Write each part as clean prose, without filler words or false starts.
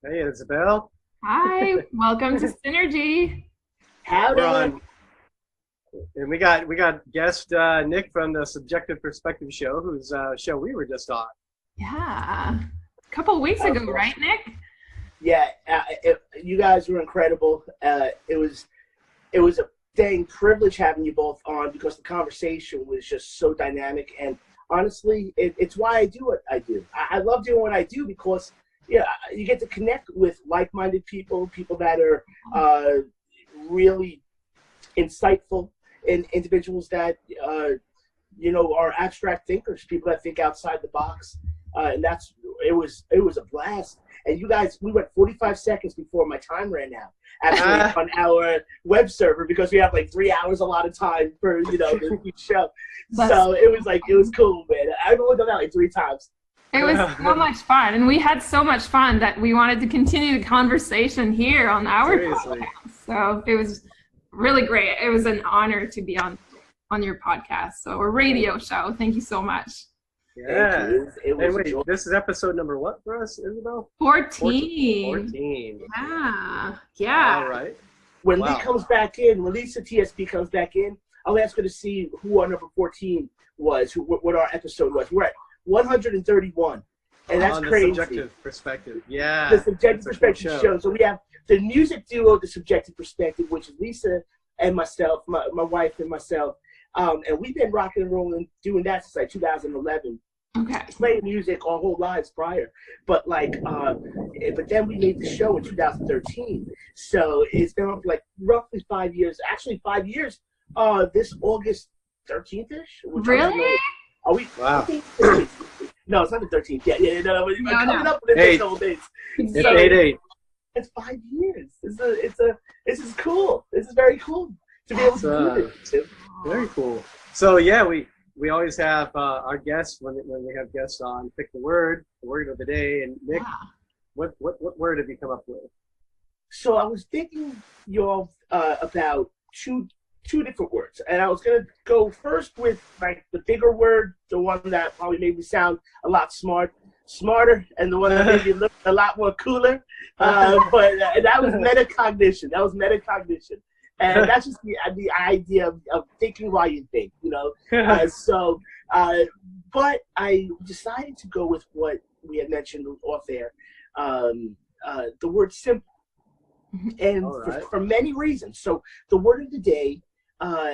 Hey, Isabel. Hi, welcome to Synergy. We're Howdy. on, and we got guest Nick from the Subjective Perspective Show, whose show we were just on. Yeah, a couple weeks That was ago, right, awesome. Nick? Yeah, you guys were incredible. It was a dang privilege having you both on because the conversation was just so dynamic. And honestly, it's why I do what I do. I love doing what I do because you get to connect with like-minded people, people that are really insightful, and individuals that are abstract thinkers, people that think outside the box. And it was a blast. And you guys, we went 45 seconds before my time ran out, actually, on our web server, because we have like 3 hours a lot of time for the show. So it was cool, man. I've only done that like 3 times. It was so much fun, and we had so much fun that we wanted to continue the conversation here on our Seriously. podcast. So it was really great. It was an honor to be on your podcast, so a radio show. Thank you so much. Yeah. Thank you. It Hey, was a wait, joy. this is episode number what for us, Isabel? 14. 14. Yeah. All right. When Wow. Lee comes back in, when Lisa TSP comes back in, I'll ask her to see who our number 14 was, what our episode was. We're at 131, and that's On the crazy. subjective perspective. Yeah. The Subjective That's a cool Perspective show. So we have the music duo, The Subjective Perspective, which is Lisa and myself, my wife and myself. And we've been rocking and rolling, doing that since like 2011. Okay. Playing music our whole lives prior, but but then we made the show in 2013. So it's been like roughly 5 years. Actually, 5 years. This August 13th-ish. Really? Are we? Wow. No, it's not the 13th. Yeah. No, we're No, coming no. up with Hey. the old dates. It's So- 8-8. It's 5 years. This is cool. This is very cool to be able to do this. Very cool. So yeah, we always have our guests when we have guests on pick the word of the day. And Nick, Yeah. what word have you come up with? So I was thinking, y'all, about two different words, and I was gonna go first with like the bigger word, the one that probably made me sound a lot smarter, and the one that made me look a lot more cooler. But that was metacognition. That was metacognition, and that's just the idea of thinking while you think, But I decided to go with what we had mentioned off air, the word simple. And All right. for many reasons. So the word of the day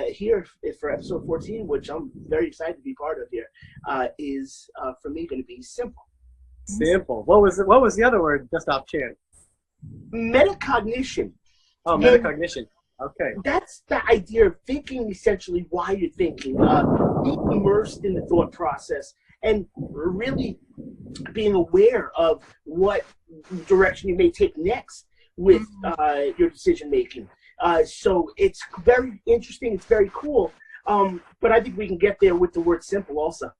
here for episode 14, which I'm very excited to be part of here, is for me going to be simple. Simple. What was the other word? Just off chance. Metacognition. Oh, metacognition. Okay. That's the idea of thinking essentially why you're thinking, being immersed in the thought process, and really being aware of what direction you may take next with your decision making. So it's very interesting. It's very cool. But I think we can get there with the word simple also.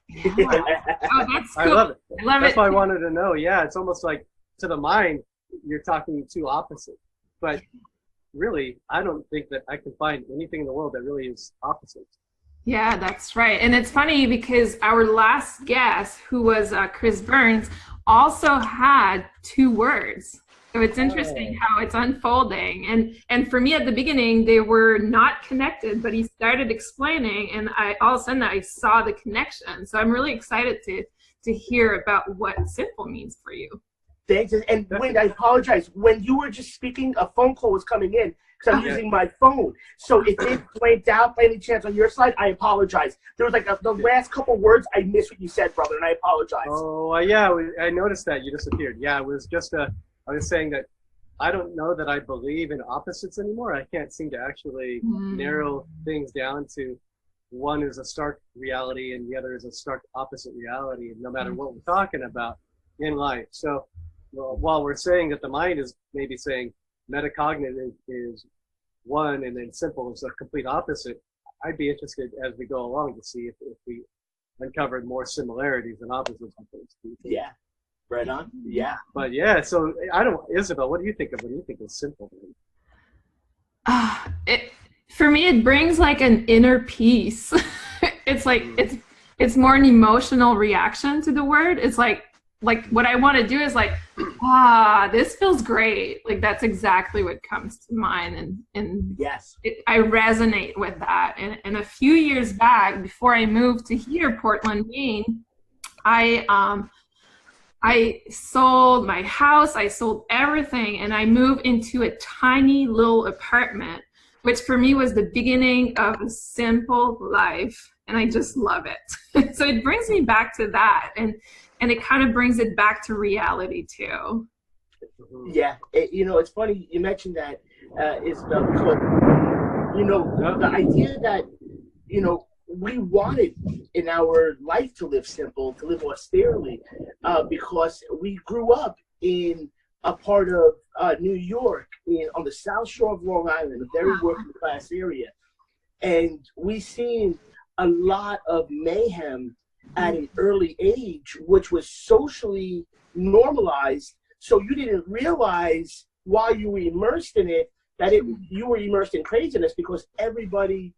Yeah. Oh, that's cool. I love it. I love That's it. why I wanted to know. Yeah, it's almost like to the mind, you're talking two opposites. But really, I don't think that I can find anything in the world that really is opposites. Yeah, that's right. And it's funny because our last guest, who was Chris Burns, also had two words. So it's interesting how it's unfolding. And for me at the beginning, they were not connected, but he started explaining, and all of a sudden I saw the connection. So I'm really excited to hear about what simple means for you. Thanks. And Wayne, I apologize. When you were just speaking, a phone call was coming in because I'm using my phone. So if it blanked out by any chance on your side, I apologize. There was like the last couple words, I missed what you said, brother, and I apologize. Oh, yeah, I noticed that you disappeared. Yeah, it was just I was saying that I don't know that I believe in opposites anymore. I can't seem to actually narrow things down to one is a stark reality and the other is a stark opposite reality, no matter what we're talking about in life. So while we're saying that the mind is maybe saying metacognitive is one and then simple is a complete opposite, I'd be interested as we go along to see if we uncovered more similarities than opposites. Yeah. Right on. Yeah. But yeah, so Isabel, what do you think of simple? For me, it brings like an inner peace. It's like it's more an emotional reaction to the word. It's like like what I want to do is like, this feels great. Like that's exactly what comes to mind. And yes, I resonate with that. And a few years back, before I moved to here, Portland, Maine, I sold my house, I sold everything, and I moved into a tiny little apartment, which for me was the beginning of a simple life. And I just love it. So it brings me back to that. And it kind of brings it back to reality too. Yeah. It's funny you mentioned that, Isabel, because, the idea that, we wanted in our life to live simple, to live austerely, because we grew up in a part of New York, on the South Shore of Long Island, a very working class area. And we seen a lot of mayhem at an early age, which was socially normalized. So you didn't realize while you were immersed in it that you were immersed in craziness, because everybody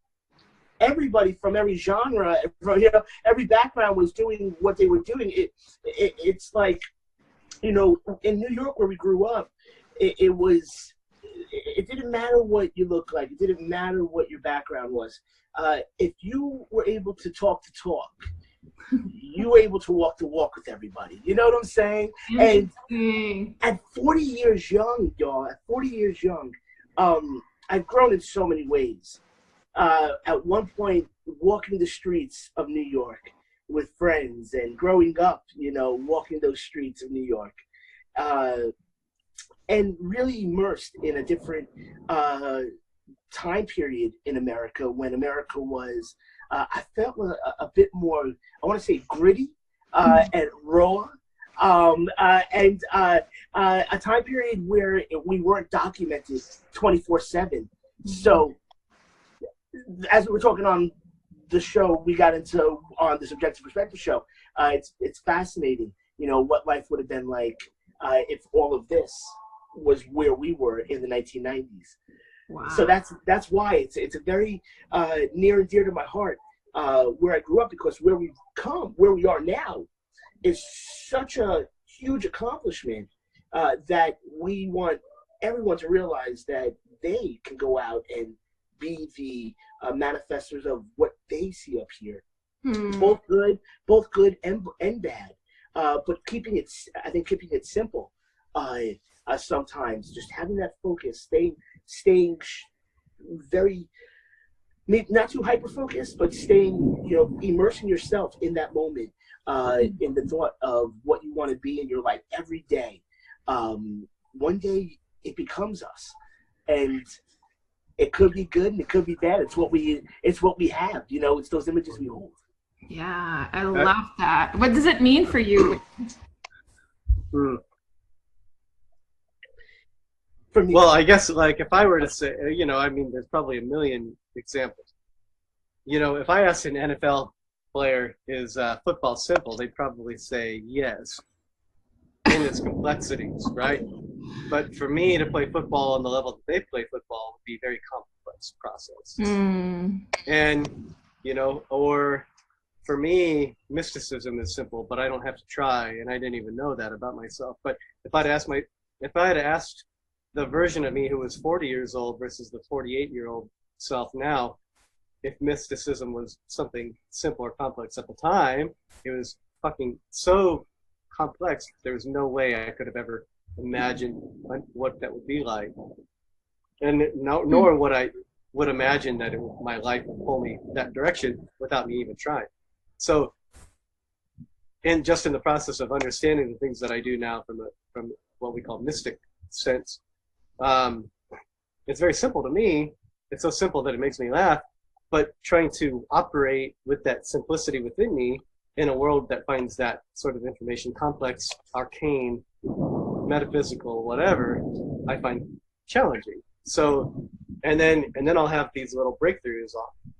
from every genre, from every background was doing what they were doing. It's like, in New York where we grew up, it didn't matter what you looked like. It didn't matter what your background was. If you were able to talk the talk, you were able to walk the walk with everybody. You know what I'm saying? And at 40 years young, y'all, I've grown in so many ways. At one point, walking the streets of New York with friends and growing up, walking those streets of New York, and really immersed in a different time period in America, when America was, I felt a bit more, I want to say gritty and raw, and a time period where we weren't documented 24/7. So as we were talking on the show, we got into on the Subjective Perspective show. It's fascinating, what life would have been like if all of this was where we were in the 1990s. Wow. So that's why it's a very near and dear to my heart where I grew up, because where we've come, where we are now, is such a huge accomplishment that we want everyone to realize that they can go out and be the manifestors of what they see up here, both good and bad. But keeping it simple. Sometimes just having that focus, staying very, not too hyper focused, but staying, immersing yourself in that moment, in the thought of what you want to be in your life every day. One day it becomes us, and it could be good and it could be bad. It's what we have. It's those images we hold. Yeah, I love that. What does it mean for you? For me, well, I guess like if I were to say, there's probably a million examples. If I asked an NFL player, is football simple? They'd probably say yes, in its complexities, right? But for me to play football on the level that they play football would be a very complex process. And, or for me, mysticism is simple, but I don't have to try, and I didn't even know that about myself. But if I had asked the version of me who was 40 years old versus the 48-year-old self now, if mysticism was something simple or complex at the time, it was fucking so complex, there was no way I could have ever imagined what that would be like. And nor would I imagine that my life would pull me that direction without me even trying. So, and just in the process of understanding the things that I do now from what we call mystic sense, it's very simple to me. It's so simple that it makes me laugh, but trying to operate with that simplicity within me in a world that finds that sort of information complex, arcane, metaphysical, whatever, I find challenging. So, and then I'll have these little breakthroughs,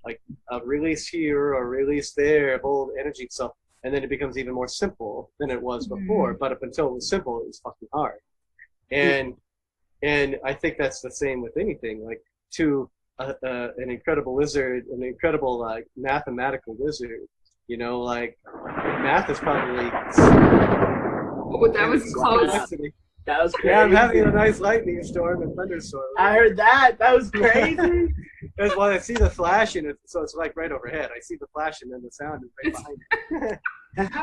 like a release here or release there of old energy stuff, and then it becomes even more simple than it was before. But up until it was simple, it was fucking hard. And I think that's the same with anything. Like to an incredible wizard, an incredible like mathematical wizard, like math is probably Oh, that was close. That was crazy. Yeah, I'm having a nice lightning storm and thunderstorm. I heard that. That was crazy. That's why I see the flash in it, so it's like right overhead. I see the flash and then the sound is right behind it.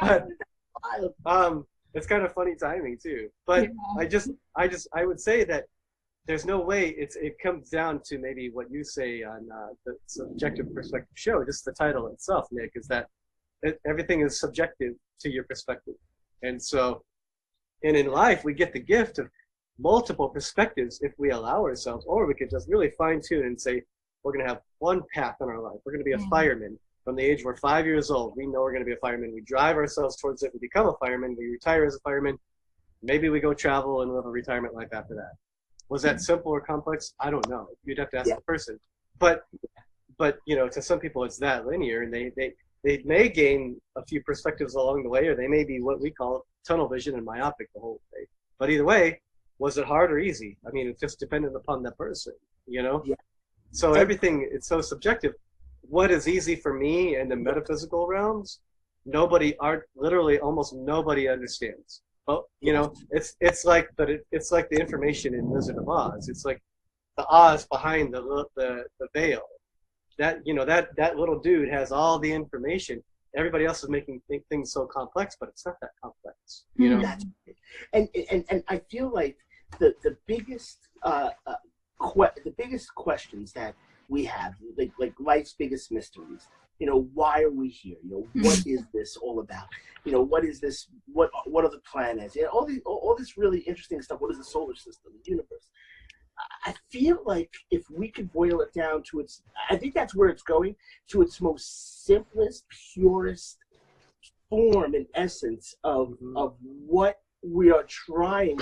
But, it's kind of funny timing too. But yeah. I would say that there's no way it comes down to maybe what you say on the subjective perspective show. Just the title itself, Nick, is that everything is subjective to your perspective, and so. And in life, we get the gift of multiple perspectives if we allow ourselves, or we could just really fine tune and say, we're going to have one path in our life. We're going to be a fireman from the age we're 5 years old. We know we're going to be a fireman. We drive ourselves towards it. We become a fireman. We retire as a fireman. Maybe we go travel and live a retirement life after that. Was that simple or complex? I don't know. You'd have to ask the person. But you know, to some people, it's that linear, and they may gain a few perspectives along the way, or they may be what we call tunnel vision and myopic the whole way. But either way, was it hard or easy? I mean, it just depended upon that person, you know? Yeah. So everything, it's so subjective. What is easy for me in the metaphysical realms, literally almost nobody understands. Well, you know, it's like the information in Wizard of Oz. It's like the Oz behind the veil. That, you know, that little dude has all the information. Everybody else is making things so complex, but it's not that complex, you know. And I feel like the biggest questions that we have, like life's biggest mysteries. You know, why are we here? You know, what is this all about? You know, what is this? What are the planets? You know, all this really interesting stuff. What is the solar system, the universe? I feel like if we could boil it down to I think that's where it's going, to its most simplest, purest form and essence of what we are trying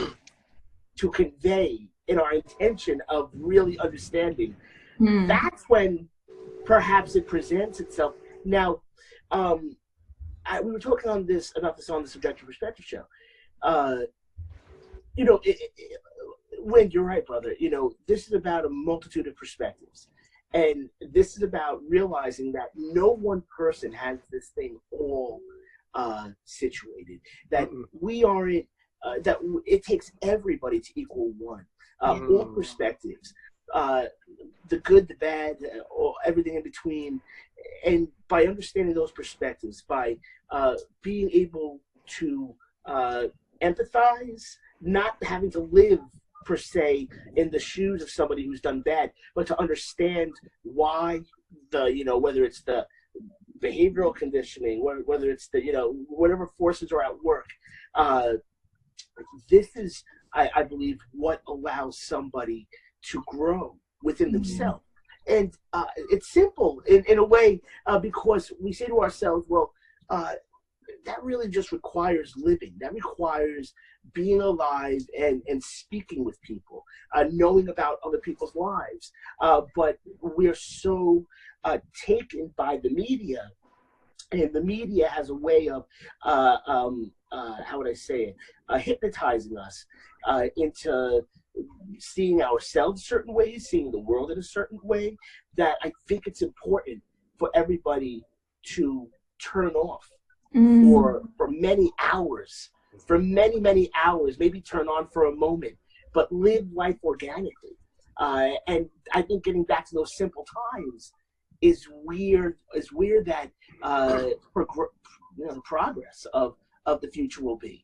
to convey in our intention of really understanding. That's when perhaps it presents itself. Now, we were talking about this on the Subjective Perspective show. You know, Wynn, you're right, brother. You know, this is about a multitude of perspectives. And this is about realizing that no one person has this thing all situated. That we aren't, that it takes everybody to equal one. All perspectives, the good, the bad, or everything in between. And by understanding those perspectives, by being able to empathize, not having to live per se in the shoes of somebody who's done bad, but to understand why whether it's the behavioral conditioning, whether it's the, you know, whatever forces are at work. This is, I believe, what allows somebody to grow within themselves. And it's simple in a way, because we say to ourselves, well, that really just requires living. That requires being alive and speaking with people, knowing about other people's lives. But we're so taken by the media, and the media has a way of, how would I say it, hypnotizing us into seeing ourselves certain ways, seeing the world in a certain way, that I think it's important for everybody to turn off for many hours, many hours, maybe turn on for a moment, but live life organically. And I think getting back to those simple times is where that the progress of the future will be.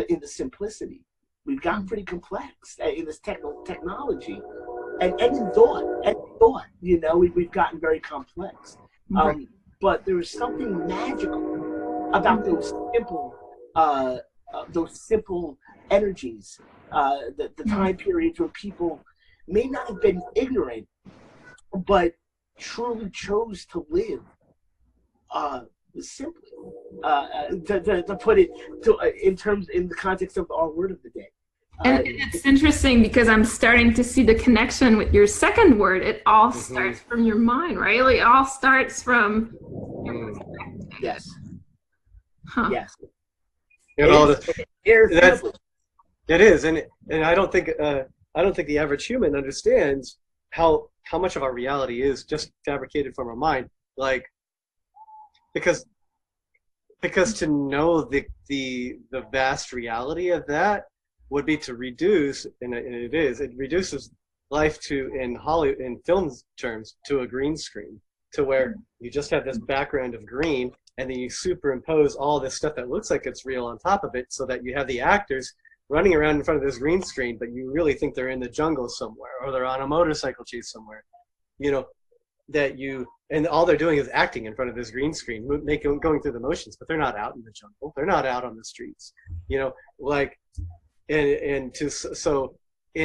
In the simplicity. We've gotten pretty complex in this technology, and in thought, you know, we've gotten very complex. But there is something magical about those simple energies, the time periods where people may not have been ignorant, but truly chose to live simply, to put it in the context of our word of the day. And it's interesting because I'm starting to see the connection with your second word. It all starts from your mind, right? Like, it all starts from your perspective. Yes. Huh. Yes. It is, and I don't think the average human understands how much of our reality is just fabricated from our mind. Like, because because to know the vast reality of that would be to reduce, and it reduces life to, in film terms, to a green screen, to where you just have this background of green, and then you superimpose all this stuff that looks like it's real on top of it, so that you have the actors running around in front of this green screen, but you really think they're in the jungle somewhere, or they're on a motorcycle chase somewhere, and all they're doing is acting in front of this green screen, going through the motions, but they're not out in the jungle, they're not out on the streets,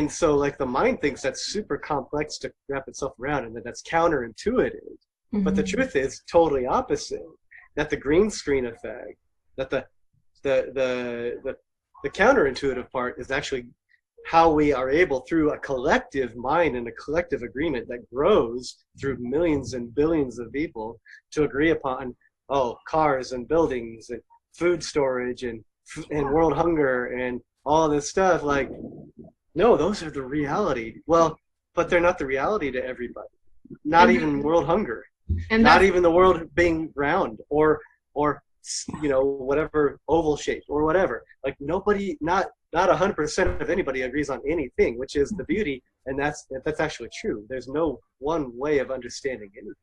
so like the mind thinks that's super complex to wrap itself around, and that's counterintuitive. Mm-hmm. But the truth is totally opposite. That the green screen effect, that the counterintuitive part is actually how we are able, through a collective mind and a collective agreement that grows through millions and billions of people, to agree upon cars and buildings and food storage and world hunger and all this stuff. Like, no, those are the reality. Well, but they're not the reality to everybody. Not even world hunger. And not even the world being round or whatever, oval shaped or whatever. Like, nobody, not 100% of anybody agrees on anything, which is the beauty, and that's actually true. There's no one way of understanding anything.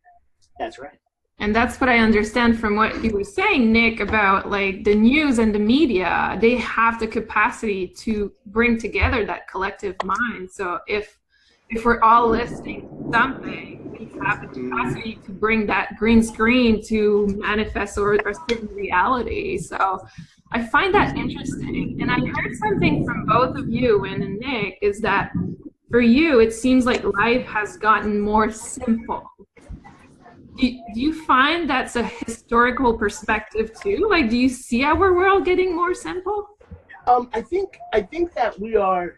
That's right. And that's what I understand from what you were saying, Nick, about like the news and the media. They have the capacity to bring together that collective mind. So if we're all listening to something, we have the capacity to bring that green screen to manifest or certain reality. So I find that interesting. And I heard something from both of you and Nick, is that for you, it seems like life has gotten more simple. Do you find that's a historical perspective too? Like, do you see our world getting more simple? I think that we are.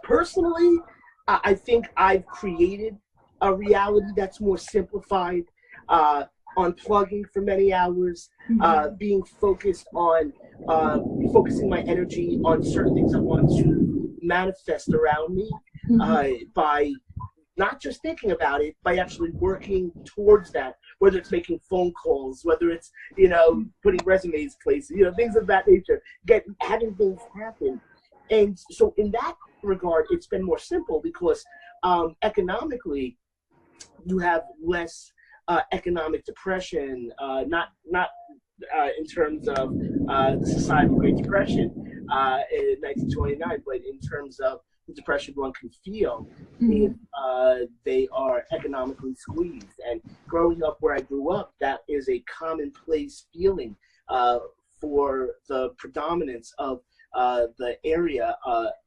Personally, I think I've created a reality that's more simplified. Unplugging for many hours, being focused on focusing my energy on certain things I want to manifest around me, by not just thinking about it, by actually working towards that, whether it's making phone calls, whether it's, putting resumes places, things of that nature, having things happen. And so in that regard, it's been more simple because economically, you have less economic depression, not in terms of the societal Great Depression in 1929, but in terms of the depression one can feel if they are economically squeezed. And growing up where I grew up, that is a commonplace feeling for the predominance of the area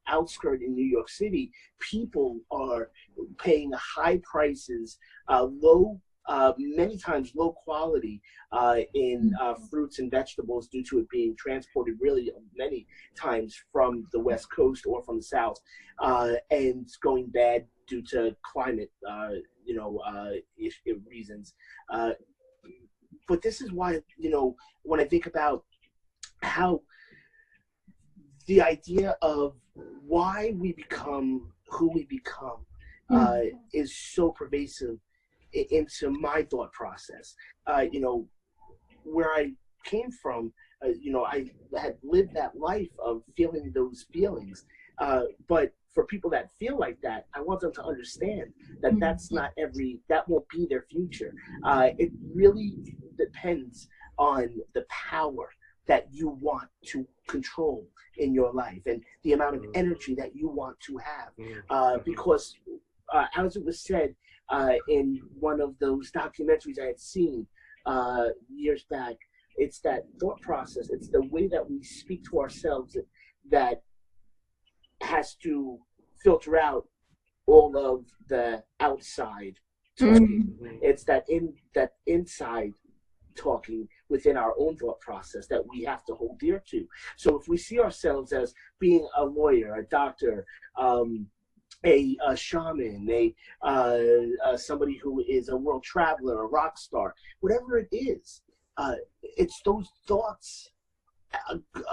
outskirt in New York City. People are paying high prices, many times low quality in fruits and vegetables, due to it being transported really many times from the West Coast or from the South, and going bad due to climate reasons. But this is why, when I think about how the idea of why we become who we become is so pervasive into my thought process. Where I came from, I had lived that life of feeling those feelings. But for people that feel like that, I want them to understand that that won't be their future. It really depends on the power that you want to control in your life and the amount of energy that you want to have. Because as it was said in one of those documentaries I had seen years back, it's that thought process, it's the way that we speak to ourselves that has to filter out all of the outside talking. It's that inside talking within our own thought process that we have to hold dear to. So if we see ourselves as being a lawyer, a doctor, a shaman, somebody who is a world traveler, a rock star, whatever it is, it's those thoughts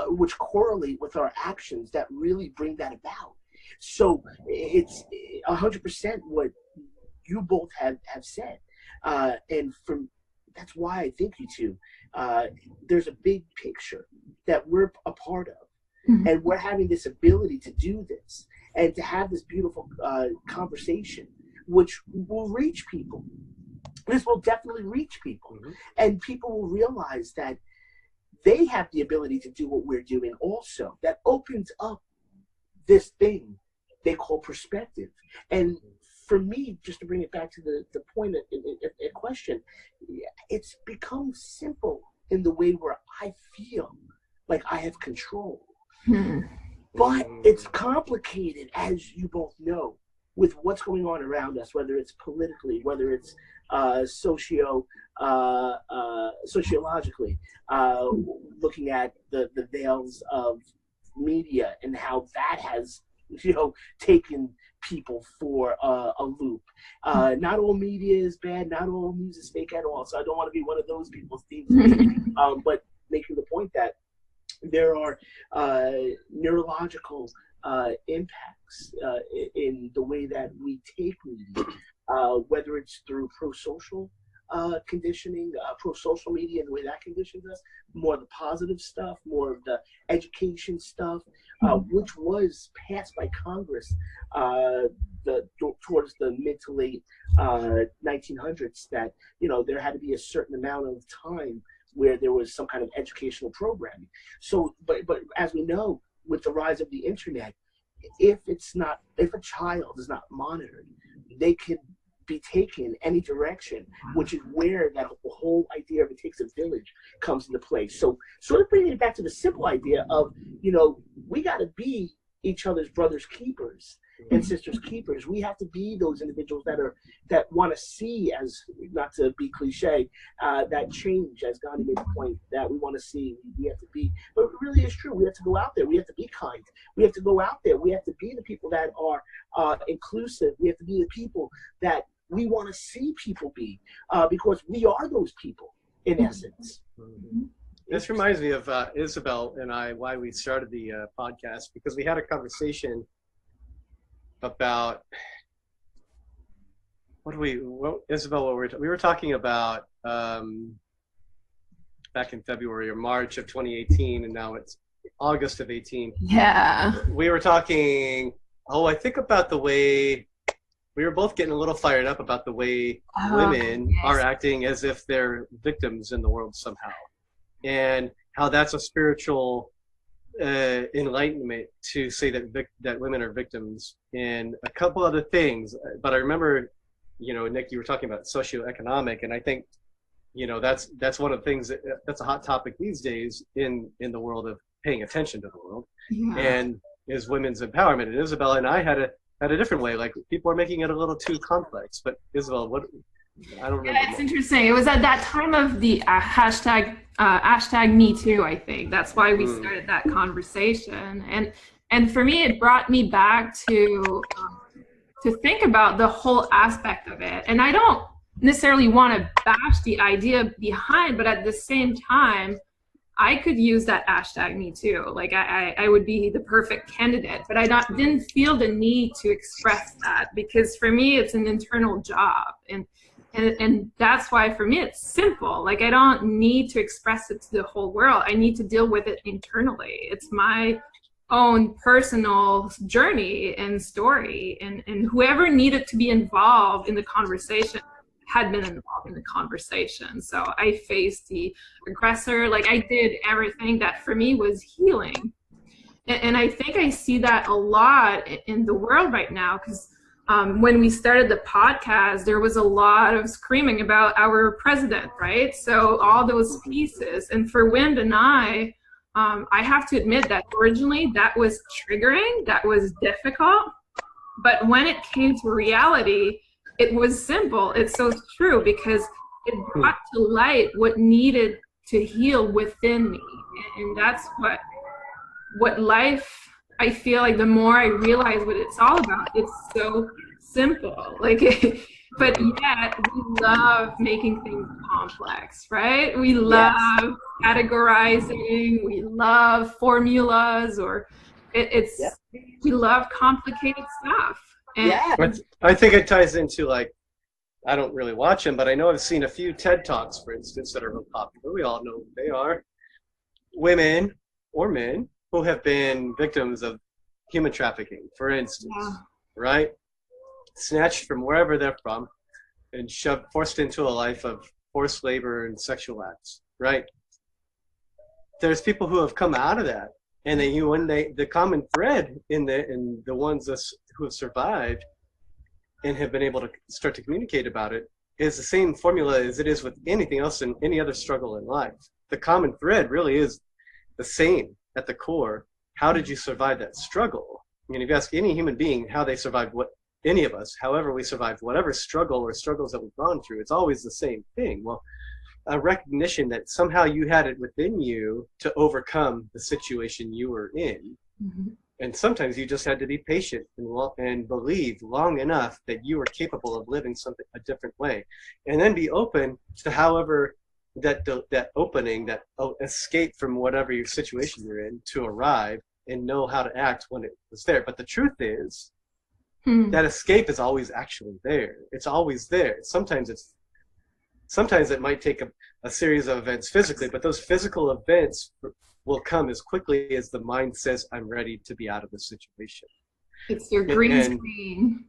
which correlate with our actions that really bring that about. So it's 100% what you both have said. And from that's why I think you two, there's a big picture that we're a part of. And we're having this ability to do this and to have this beautiful conversation, which will reach people. This will definitely reach people. And people will realize that they have the ability to do what we're doing also. That opens up this thing they call perspective. And for me, just to bring it back to the point in question, it's become simple in the way where I feel like I have control. But it's complicated, as you both know, with what's going on around us, whether it's politically, whether it's sociologically, looking at the veils of media and how that has, taken people for a loop. Not all media is bad, not all news is fake at all. So I don't want to be one of those people, Steve. But making the point that there are neurological impacts in the way that we take media, whether it's through pro-social conditioning, pro-social media and the way that conditions us, more of the positive stuff, more of the education stuff, which was passed by Congress towards the mid to late 1900s, that, there had to be a certain amount of time where there was some kind of educational programming. So, but as we know, with the rise of the internet, if a child is not monitored, they could be taken any direction, which is where that whole idea of it takes a village comes into play. So sort of bringing it back to the simple idea of, we got to be each other's brothers' keepers and sisters' keepers. We have to be those individuals that want to see, as not to be cliche, that change, as Gandhi made the point, that we want to see. We have to be, but it really is true. We have to go out there. We have to be kind. We have to go out there. We have to be the people that are inclusive. We have to be the people that we want to see people be, because we are those people in essence. This reminds me of Isabel and I, why we started the podcast, because we had a conversation about Isabel, we were talking about back in February or March of 2018, and now it's August of 18. Yeah. We were talking, I think about the way we were both getting a little fired up about the way women are acting as if they're victims in the world somehow, and how that's a spiritual enlightenment to say that women are victims, and a couple other things. But I remember, Nick, you were talking about socioeconomic, and I think, that's one of the things that's a hot topic these days in the world of paying attention to the world, and is women's empowerment. And Isabel and I had a different way. Like, people are making it a little too complex. But Isabel, I don't remember. Yeah, it's interesting. It was at that time of the hashtag Me Too, I think. That's why we started that conversation. And for me, it brought me back to think about the whole aspect of it. And I don't necessarily want to bash the idea behind, but at the same time, I could use that hashtag Me Too. Like, I would be the perfect candidate, but I didn't feel the need to express that, because for me, it's an internal job. And that's why for me, it's simple. Like, I don't need to express it to the whole world. I need to deal with it internally. It's my own personal journey and story. And whoever needed to be involved in the conversation had been involved in the conversation. So I faced the aggressor. Like, I did everything that for me was healing. And I think I see that a lot in the world right now, because when we started the podcast, there was a lot of screaming about our president, right? So all those pieces. And for Wind and I have to admit that originally that was triggering, that was difficult. But when it came to reality, it was simple. It's so true, because it brought to light what needed to heal within me. And that's what life, I feel like the more I realize what it's all about, it's so simple. Like, but yet we love making things complex, right? We love categorizing, we love formulas, or we love complicated stuff. And I think it ties into, like, I don't really watch them, but I know I've seen a few TED Talks, for instance, that are real popular. We all know who they are. Women or men who have been victims of human trafficking, for instance, right? Snatched from wherever they're from and forced into a life of forced labor and sexual acts, right? There's people who have come out of that, and the common thread in the ones who have survived and have been able to start to communicate about it is the same formula as it is with anything else in any other struggle in life. The common thread really is the same at the core. How did you survive that struggle? I mean, if you ask any human being how they survived, any of us, however we survived whatever struggle or struggles that we've gone through, it's always the same thing. Well, a recognition that somehow you had it within you to overcome the situation you were in. Mm-hmm. And sometimes you just had to be patient and believe long enough that you were capable of living a different way, and then be open to however that opening, that escape from whatever your situation you're in, to arrive and know how to act when it was there. But the truth is that escape is always actually there. It's always there. Sometimes it might take a series of events physically, but those physical events will come as quickly as the mind says, I'm ready to be out of this situation. It's your green screen.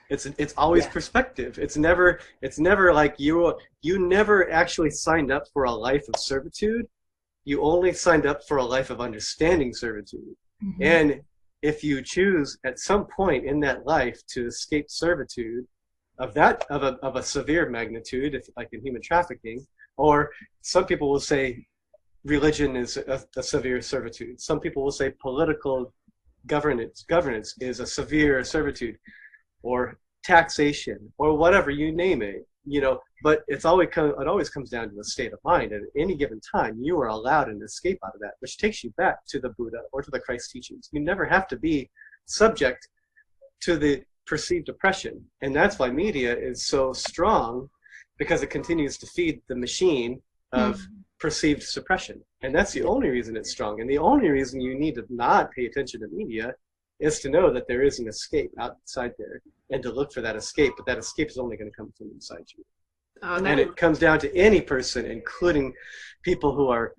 It's always perspective. It's never like you never actually signed up for a life of servitude. You only signed up for a life of understanding servitude. Mm-hmm. And if you choose at some point in that life to escape servitude of a severe magnitude, if like in human trafficking, or some people will say religion is a severe servitude. Some people will say political governance is a severe servitude, or taxation, or whatever, you name it, but it always comes down to a state of mind. And at any given time, you are allowed an escape out of that, which takes you back to the Buddha or to the Christ teachings. You never have to be subject to the perceived oppression. And that's why media is so strong, because it continues to feed the machine of perceived suppression. And that's the only reason it's strong. And the only reason you need to not pay attention to media is to know that there is an escape outside there, and to look for that escape. But that escape is only going to come from inside you. And it comes down to any person, including people who are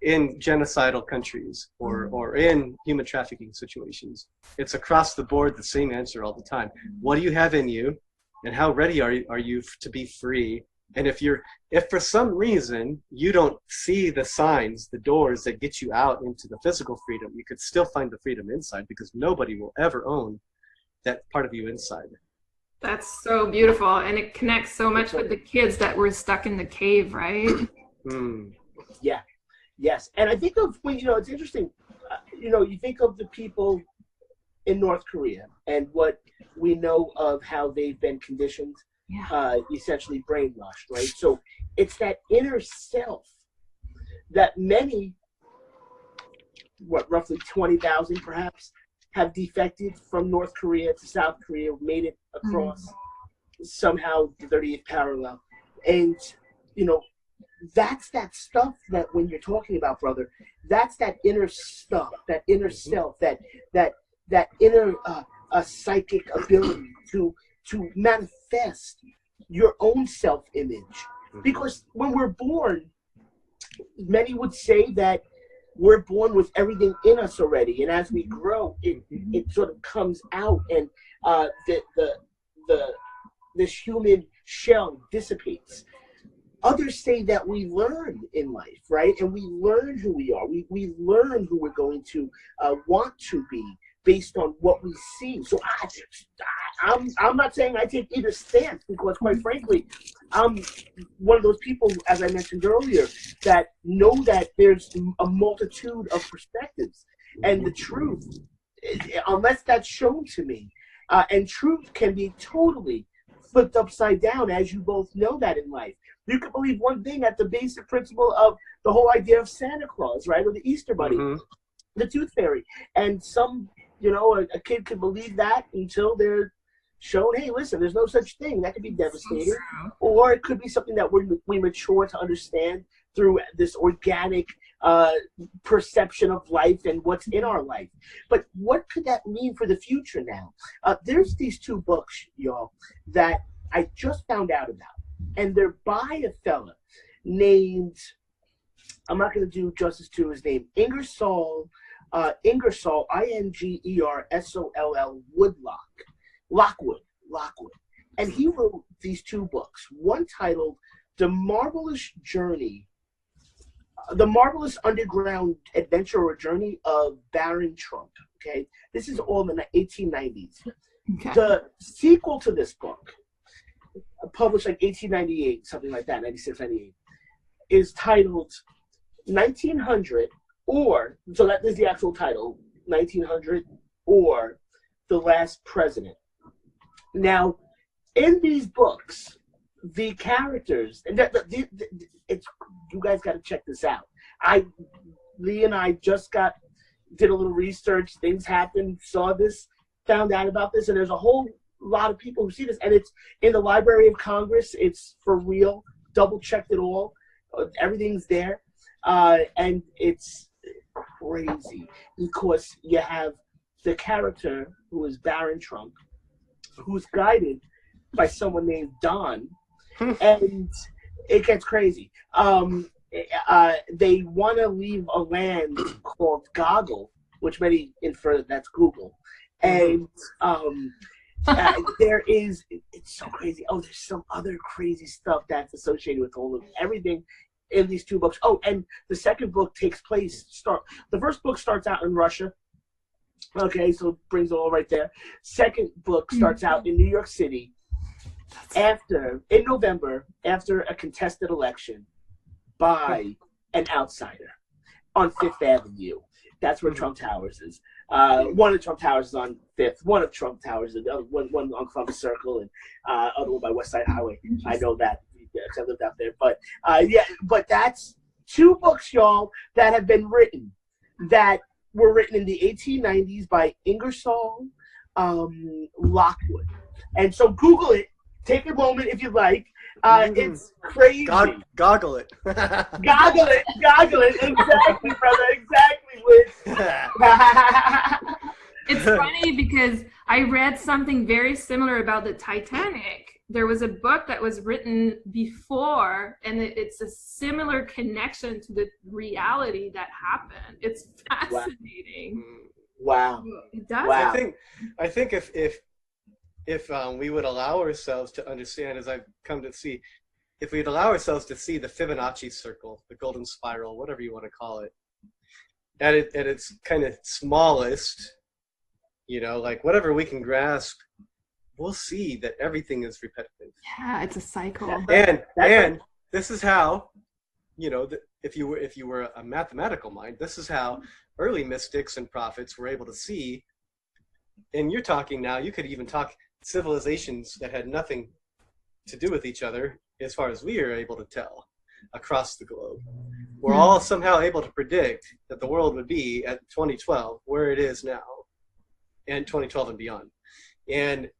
in genocidal countries or in human trafficking situations. It's across the board the same answer all the time. What do you have in you, and how ready are you to be free? And if for some reason you don't see the signs, the doors that get you out into the physical freedom, you could still find the freedom inside, because nobody will ever own that part of you inside. That's so beautiful. And it connects so much with the kids that were stuck in the cave, right? Yeah. Yes. And I think of, it's interesting, you think of the people in North Korea and what we know of how they've been conditioned, essentially brainwashed, right? So it's that inner self that many, roughly 20,000 perhaps, have defected from North Korea to South Korea, made it across somehow the 30th parallel. And, that's that stuff that when you're talking about, brother, that's that inner stuff, that inner self, that inner psychic ability to manifest your own self-image. Because when we're born, many would say that we're born with everything in us already, and as we grow, it sort of comes out, and this human shell dissipates. Others say that we learn in life, right? And we learn who we are. We learn who we're going to want to be based on what we see. So I'm not saying I take either stance, because quite frankly, I'm one of those people, as I mentioned earlier, that know that there's a multitude of perspectives. And the truth, unless that's shown to me, and truth can be totally flipped upside down, as you both know that in life. You can believe one thing at the basic principle of the whole idea of Santa Claus, right? Or the Easter Bunny, the Tooth Fairy. And some, a kid could believe that until they're shown, hey, listen, there's no such thing. That could be devastating. Or it could be something that we mature to understand through this organic perception of life and what's in our life. But what could that mean for the future now? There's these two books, y'all, that I just found out about. And they're by a fella named, I'm not going to do justice to his name, Ingersoll, Ingersoll, Ingersoll, Lockwood. And he wrote these two books, one titled The Marvelous Underground Adventure or Journey of Baron Trump. Okay, this is all in the 1890s. Okay. The sequel to this book, published like 1898, something like that, 96, 98, is titled 1900 or, so that is the actual title, 1900 or The Last President. Now, in these books, the characters, and it's, you guys got to check this out. Lee and I just did a little research, things happened, saw this, found out about this, and there's a whole lot of people who see this, and it's in the Library of Congress. It's for real, double-checked it all. Everything's there, and it's crazy because you have the character who is Baron Trump, who's guided by someone named Don, and it gets crazy. They want to leave a land called Goggle, which many infer that's Google, and there is, it's so crazy. Oh, there's some other crazy stuff that's associated with all of everything in these two books. Oh, and the second book takes place, the first book starts out in Russia. Okay, so it brings it all right there. Second book starts out in New York City in November, after a contested election by an outsider on Fifth Avenue. That's where Trump Towers is. One of Trump Towers is on Fifth. One of Trump Towers is one on Columbus Circle, and other one by West Side Highway. I know that because I lived out there. But but that's two books, y'all, that have been written, that were written in the 1890s by Ingersoll Lockwood. And so Google it. Take a moment if you like. It's crazy. Goggle it. Goggle it. Exactly, brother. Exactly, Liz. It's funny because I read something very similar about the Titanic. There was a book that was written before, and it's a similar connection to the reality that happened. It's fascinating. Wow. It does. Wow. I think if we would allow ourselves to understand, as I've come to see, if we'd allow ourselves to see the Fibonacci circle, the golden spiral, whatever you want to call it, at its kind of smallest, like whatever we can grasp, we'll see that everything is repetitive. Yeah, it's a cycle. And this is how, if you were a mathematical mind, this is how early mystics and prophets were able to see. And you're talking now, you could even talk civilizations that had nothing to do with each other, as far as we are able to tell, across the globe. We're all somehow able to predict that the world would be at 2012 where it is now, and 2012 and beyond, and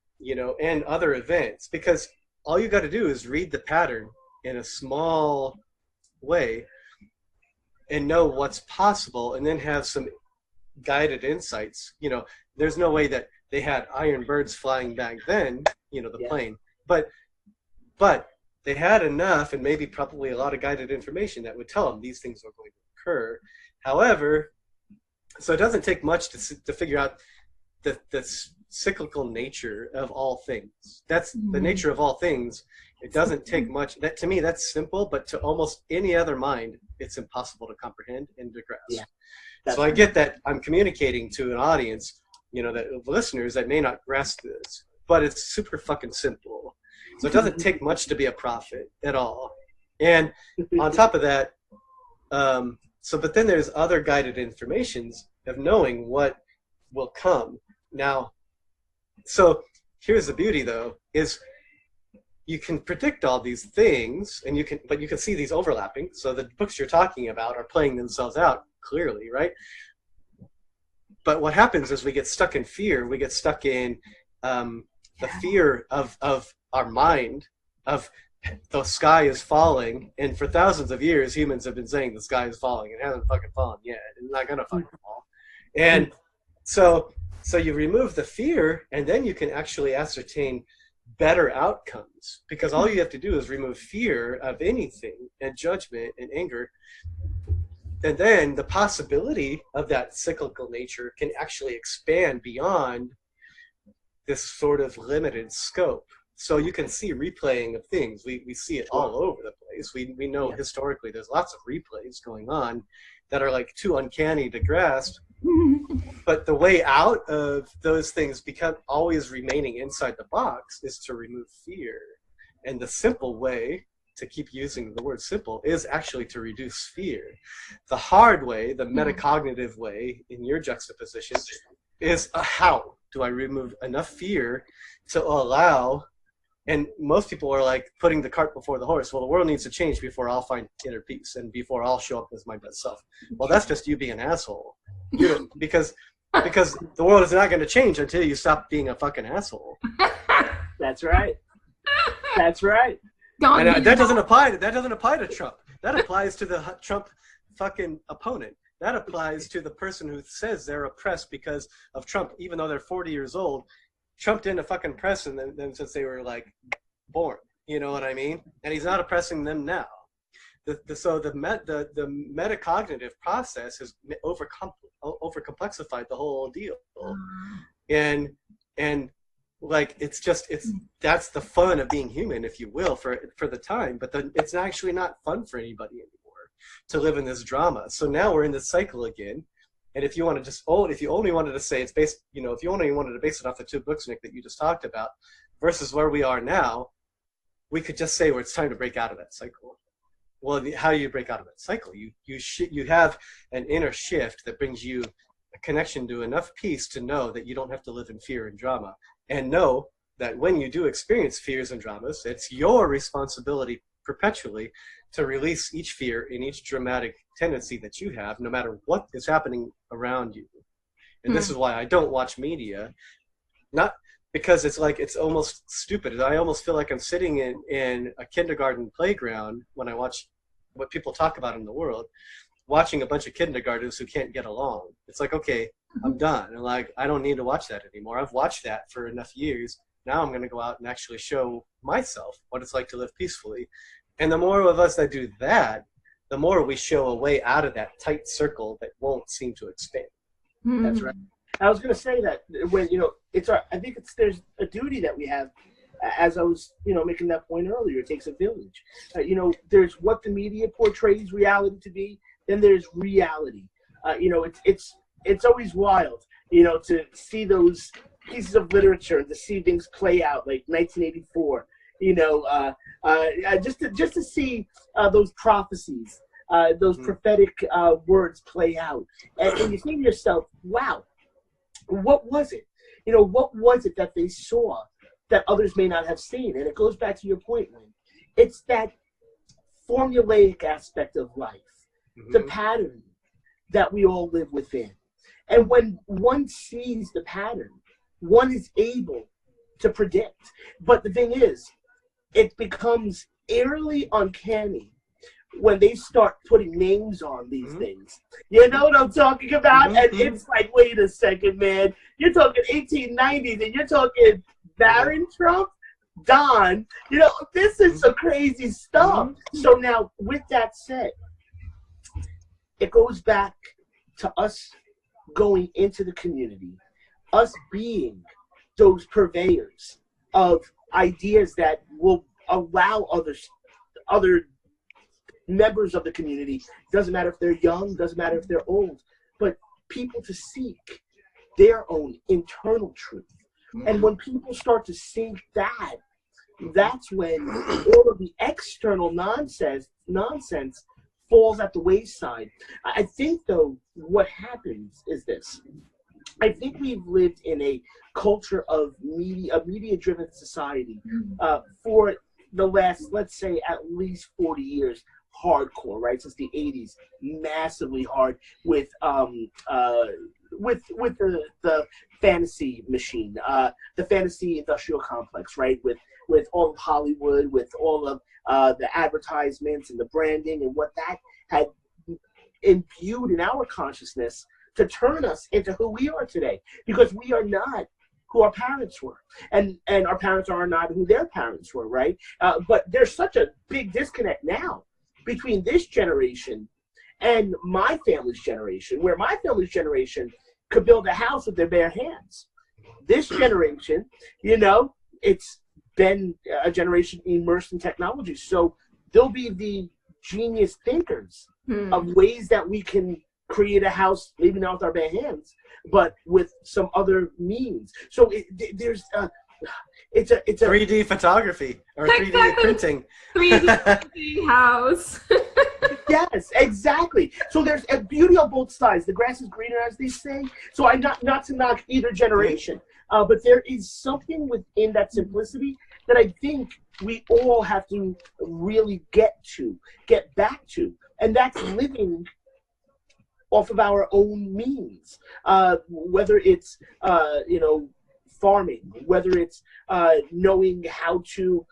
and other events, because all you got to do is read the pattern in a small way and know what's possible, and then have some guided insights. There's no way that they had iron birds flying back then, the plane, but they had enough, and maybe probably a lot of guided information that would tell them these things are going to occur. However, so it doesn't take much to figure out the cyclical nature of all things. That's the nature of all things. It doesn't take much. That, to me, that's simple, but to almost any other mind, it's impossible to comprehend and to grasp. Yeah. So I get that I'm communicating to an audience, of listeners that may not grasp this, but it's super fucking simple. So it doesn't take much to be a prophet at all. And on top of that, but then there's other guided informations of knowing what will come. Now, so here's the beauty, though, is you can predict all these things, and you can see these overlapping. So the books you're talking about are playing themselves out clearly, right? But what happens is we get stuck in fear. We get stuck in the fear of our mind, of the sky is falling. And for thousands of years, humans have been saying the sky is falling. It hasn't fucking fallen yet. It's not going to fucking fall. And so you remove the fear, and then you can actually ascertain better outcomes, because all you have to do is remove fear of anything and judgment and anger, and then the possibility of that cyclical nature can actually expand beyond this sort of limited scope. So you can see replaying of things. We see it all over the place. We know historically there's lots of replays going on that are like too uncanny to grasp. But the way out of those things become always remaining inside the box is to remove fear. And the simple way, to keep using the word simple, is actually to reduce fear. The hard way, the metacognitive way in your juxtaposition, is how do I remove enough fear to allow, and most people are like putting the cart before the horse. Well, the world needs to change before I'll find inner peace and before I'll show up as my best self. Well, that's just you being an asshole. Because the world is not going to change until you stop being a fucking asshole. That's right. That's right. And that doesn't apply to Trump. That applies to the Trump fucking opponent. That applies to the person who says they're oppressed because of Trump, even though they're 40 years old. Trump didn't fucking oppress them since they were like born. You know what I mean? And he's not oppressing them now. So the metacognitive process has overcomplexified the whole deal, and like it's that's the fun of being human, if you will, for the time. But then it's actually not fun for anybody anymore to live in this drama. So now we're in this cycle again. And if you want to if you only wanted to say it's based, if you only wanted to base it off the 2 books, Nick, that you just talked about, versus where we are now, we could just say where it's time to break out of that cycle. Well, how do you break out of that cycle? You have an inner shift that brings you a connection to enough peace to know that you don't have to live in fear and drama, and know that when you do experience fears and dramas, it's your responsibility perpetually to release each fear and each dramatic tendency that you have, no matter what is happening around you. And this is why I don't watch media, not because it's almost stupid. I almost feel like I'm sitting in a kindergarten playground when I watch what people talk about in the world, watching a bunch of kindergartners who can't get along. It's like, okay, I'm done. And like, I don't need to watch that anymore. I've watched that for enough years. Now I'm going to go out and actually show myself what it's like to live peacefully. And the more of us that do that, the more we show a way out of that tight circle that won't seem to expand. That's right. I was going to say that when, I think there's a duty that we have, as I was, making that point earlier. It takes a village. There's what the media portrays reality to be. Then there's reality. It's always wild, to see those pieces of literature, to see things play out, like 1984. Just to see those prophecies, those prophetic words play out, and you think to yourself, wow, what was it? What was it that they saw that others may not have seen? And it goes back to your point, Lynn. It's that formulaic aspect of life, the pattern that we all live within. And when one sees the pattern, one is able to predict. But the thing is, it becomes eerily uncanny when they start putting names on these things. You know what I'm talking about? And it's like, wait a second, man. You're talking 1890s and you're talking Baron Trump? Don? This is some crazy stuff. So now, with that said, it goes back to us going into the community, us being those purveyors of ideas that will allow other members of the community, doesn't matter if they're young, doesn't matter if they're old, but people to seek their own internal truth. And when people start to see that, that's when all of the external nonsense falls at the wayside. I think, though, what happens is this. I think we've lived in a culture of media-driven society for the last, let's say, at least 40 years, hardcore, right? Since the 80s, massively hard with the fantasy machine, the fantasy industrial complex, right? With all of Hollywood, with all of the advertisements and the branding and what that had imbued in our consciousness to turn us into who we are today. Because we are not who our parents were, and our parents are not who their parents were, right? But there's such a big disconnect now between this generation and my family's generation, where my family's generation could build a house with their bare hands. This generation, you know, it's been a generation immersed in technology, so they'll be the genius thinkers of ways that we can create a house, maybe not with our bare hands, but with some other means. So there's it's a 3D photography or 3D printing. 3D printing house. Yes, exactly. So there's a beauty on both sides. The grass is greener, as they say. So I'm not to knock either generation, but there is something within that simplicity that I think we all have to really get back to, and that's living off of our own means, whether it's you know, farming, whether it's knowing how to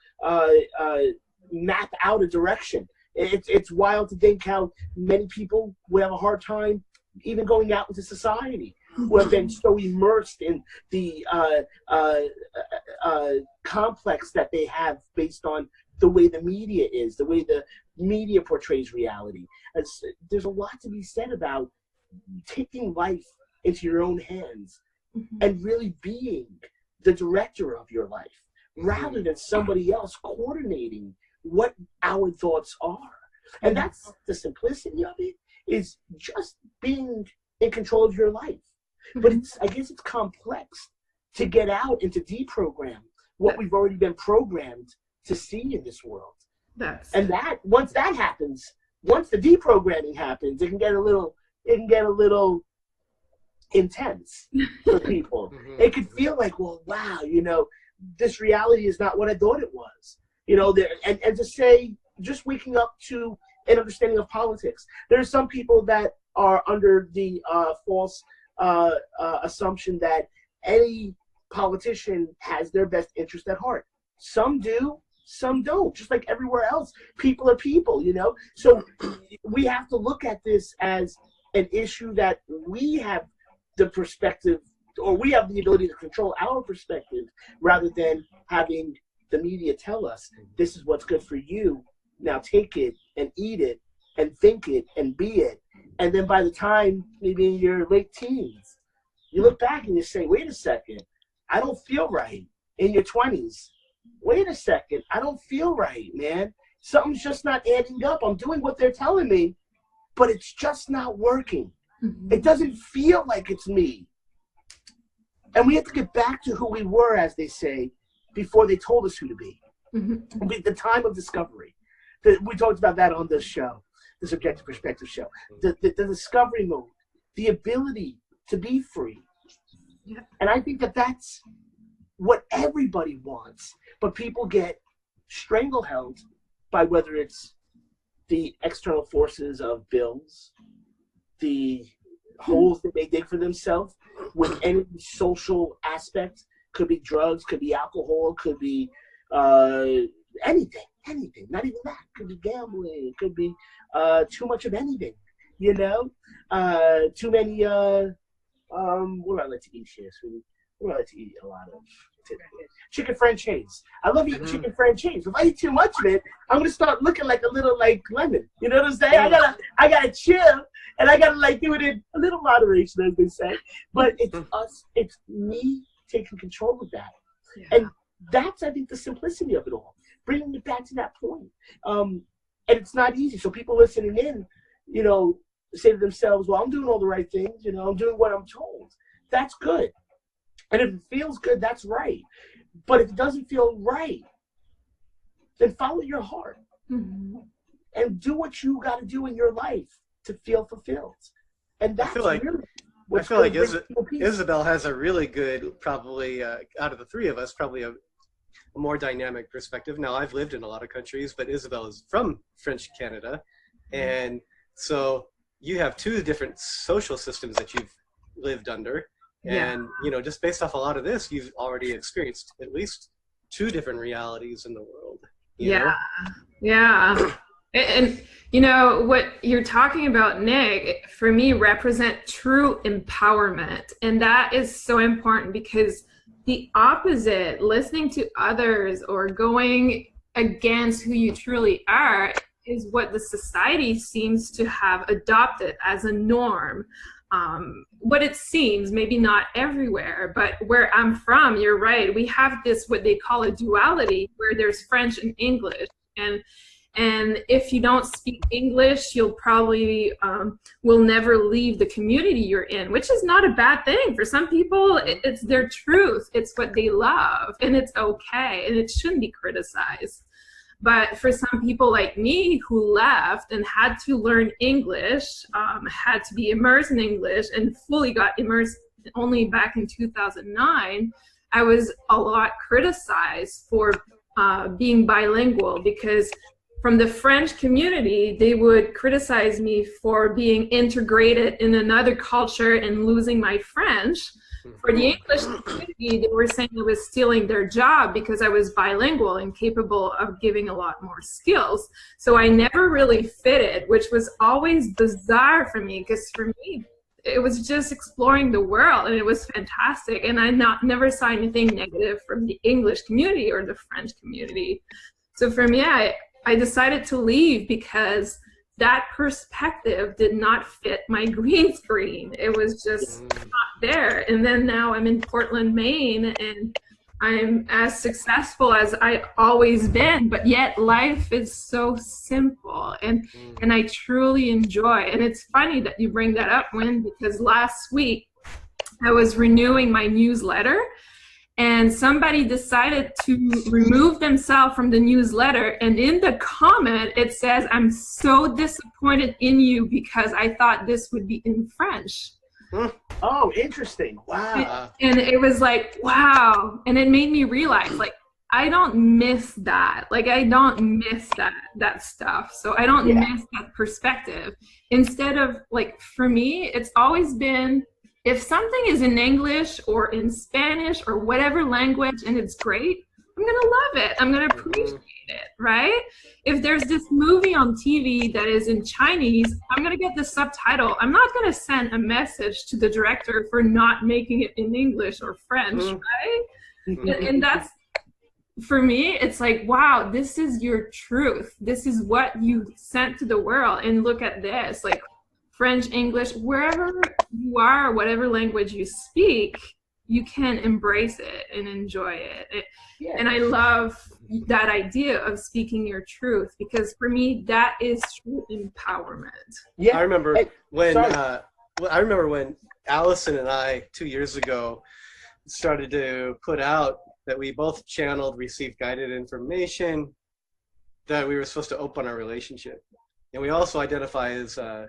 map out a direction. It's wild to think how many people would have a hard time even going out into society, who have been so immersed in the complex that they have based on the way the media is, the way the media portrays reality. There's a lot to be said about taking life into your own hands and really being the director of your life, rather than somebody else coordinating what our thoughts are. And that's the simplicity of it, is just being in control of your life. But I guess it's complex to get out and to deprogram what we've already been programmed to see in this world. And that once that happens, once the deprogramming happens, it can get a little intense for people. It could feel like, well, wow, you know, this reality is not what I thought it was. You know, and to say, just waking up to an understanding of politics. There are some people that are under the false assumption that any politician has their best interest at heart. Some do, some don't. Just like everywhere else, people are people, you know? So we have to look at this as an issue that we have the perspective, or we have the ability to control our perspective, rather than having the media tell us, this is what's good for you. Now take it and eat it and think it and be it. And then by the time maybe in your late teens, you look back and you say, wait a second, I don't feel right. In your 20s, wait a second, I don't feel right, man. Something's just not adding up. I'm doing what they're telling me, but it's just not working. It doesn't feel like it's me. And we have to get back to who we were, as they say, before they told us who to be. The time of discovery. We talked about that on this show, the Subjective Perspective show. The discovery mode, the ability to be free. And I think that that's what everybody wants. But people get strangleheld by whether it's the external forces of bills, the holes that they dig for themselves with any social aspect. Could be drugs, could be alcohol, could be anything, not even that. Could be gambling, it could be too much of anything, you know? Too many, what do I like to eat here, sweetie? What do I like to eat a lot of today? Chicken franchise. I love eating chicken franchise. If I eat too much of it, I'm gonna start looking like a little like lemon. You know what I'm saying? I gotta chill, and I gotta like do it in a little moderation, as they say. But it's me taking control of that. And that's, I think, the simplicity of it all. Bringing it back to that point. And it's not easy. So people listening in, you know, say to themselves, well, I'm doing all the right things. You know, I'm doing what I'm told. That's good. And if it feels good, that's right. But if it doesn't feel right, then follow your heart. And do what you got to do in your life to feel fulfilled. And that's I feel like Isabel has a really good, probably out of the three of us, probably a more dynamic perspective. Now, I've lived in a lot of countries, but Isabel is from French Canada. And so you have two different social systems that you've lived under. And, you know, just based off a lot of this, you've already experienced at least two different realities in the world. You know? And, you know, what you're talking about, Nick, for me, represent true empowerment. And that is so important because the opposite, listening to others or going against who you truly are, is what the society seems to have adopted as a norm. What it seems, maybe not everywhere, but where I'm from, you're right, we have this, what they call a duality, where there's French and English. And if you don't speak English, you'll probably will never leave the community you're in, which is not a bad thing. For some people, it's their truth. It's what they love, and it's okay, and it shouldn't be criticized. But for some people like me who left and had to learn English, had to be immersed in English, and fully got immersed only back in 2009, I was a lot criticized for being bilingual, because from the French community, they would criticize me for being integrated in another culture and losing my French. For the English community, they were saying I was stealing their job because I was bilingual and capable of giving a lot more skills. So I never really fitted, which was always bizarre for me, because for me, it was just exploring the world, and it was fantastic. And I never saw anything negative from the English community or the French community. So for me, I decided to leave because that perspective did not fit my green screen. It was just not there. And then now I'm in Portland, Maine, and I'm as successful as I always been, but yet life is so simple, and I truly enjoy. And it's funny that you bring that up, Wynn, because last week I was renewing my newsletter, and somebody decided to remove themselves from the newsletter, and in the comment it says, "I'm so disappointed in you because I thought this would be in French." Oh, interesting. Wow. And it was like, wow. And it made me realize, like, I don't miss that. Like, I don't miss that stuff. So I don't miss that perspective. Instead of, like, for me, it's always been, if something is in English or in Spanish or whatever language and it's great, I'm going to love it. I'm going to appreciate it, right? If there's this movie on TV that is in Chinese, I'm going to get the subtitle. I'm not going to send a message to the director for not making it in English or French, right? And that's, for me, it's like, wow, this is your truth. This is what you sent to the world. And look at this, like French, English, wherever you are, whatever language you speak, you can embrace it and enjoy it. And I love that idea of speaking your truth, because for me, that is true empowerment. Yeah, I remember when Allison and I 2 years ago started to put out that we both received guided information that we were supposed to open our relationship, and we also identify as a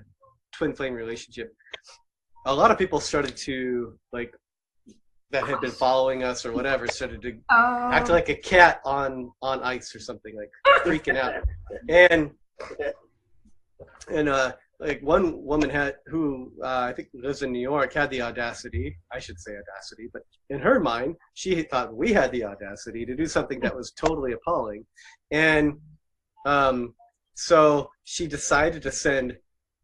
twin flame relationship. A lot of people started to, like, that had been following us or whatever, started to act like a cat on ice or something, like freaking out. And like one woman who I think lives in New York, had the audacity, I should say audacity, but in her mind, she thought we had the audacity to do something that was totally appalling. And so she decided to send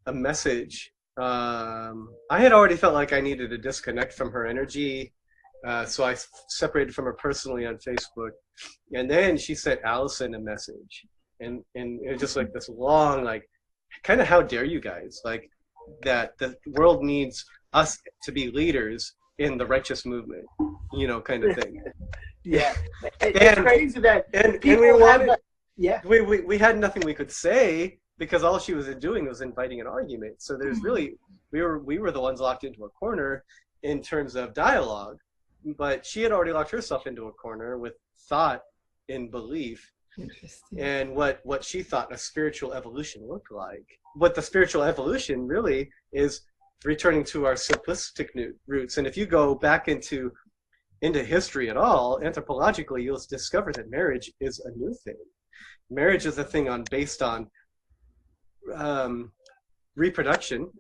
a message. I had already felt like I needed to disconnect from her energy. So I separated from her personally on Facebook, and then she sent Allison a message, and it was just like this long, like, kind of, how dare you guys, like, that the world needs us to be leaders in the righteous movement, you know, kind of thing. Yeah, it's crazy that we had nothing we could say, because all she was doing was inviting an argument. So there's really, we were the ones locked into a corner in terms of dialogue. But she had already locked herself into a corner with thought and belief, and what she thought a spiritual evolution looked like. What the spiritual evolution really is, returning to our simplistic roots. And if you go back into history at all, anthropologically, you'll discover that marriage is a new thing. Marriage is a thing based on reproduction,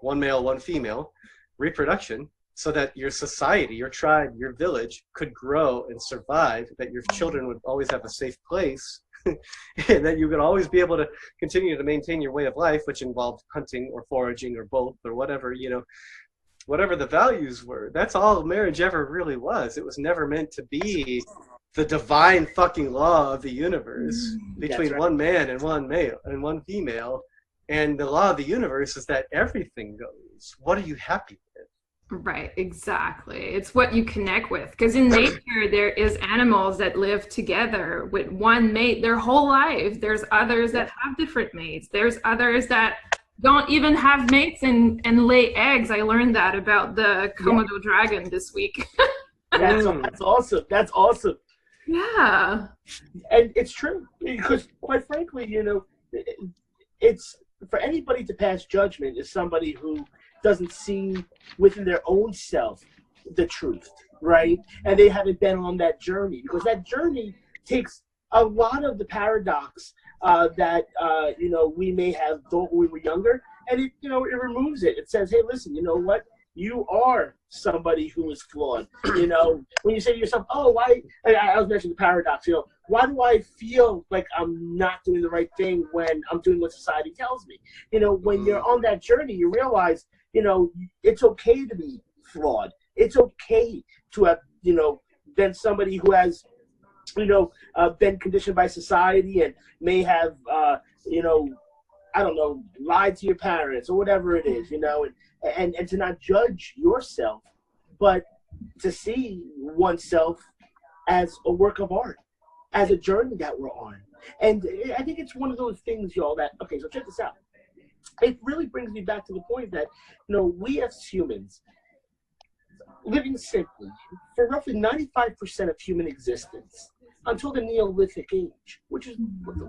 one male, one female, reproduction, so that your society, your tribe, your village could grow and survive, that your children would always have a safe place, and that you could always be able to continue to maintain your way of life, which involved hunting or foraging or both or whatever, you know. whatever the values were. That's all marriage ever really was. It was never meant to be the divine fucking law of the universe between one man and one male and one female. And the law of the universe is that everything goes. What are you happy with? Right, exactly. It's what you connect with. Because in nature, there is animals that live together with one mate their whole life. There's others that have different mates. There's others that don't even have mates and lay eggs. I learned that about the Komodo dragon this week. That's awesome. That's awesome. Yeah. And it's true. Because quite frankly, you know, it's for anybody to pass judgment is somebody who doesn't see within their own self the truth, right? And they haven't been on that journey, because that journey takes a lot of the paradox that you know, we may have thought when we were younger, and it, you know, it removes it. It says, hey, listen, you know what? You are somebody who is flawed. You know, when you say to yourself, oh, why? I was mentioning the paradox. You know, why do I feel like I'm not doing the right thing when I'm doing what society tells me? You know, when you're on that journey, you realize, you know, it's okay to be flawed. It's okay to have, you know, been somebody who has, you know, been conditioned by society and may have, you know, I don't know, lied to your parents or whatever it is, you know, and to not judge yourself, but to see oneself as a work of art, as a journey that we're on. And I think it's one of those things, y'all, that, okay, so check this out. It really brings me back to the point that, you know, we as humans, living simply, for roughly 95% of human existence, until the Neolithic age, which is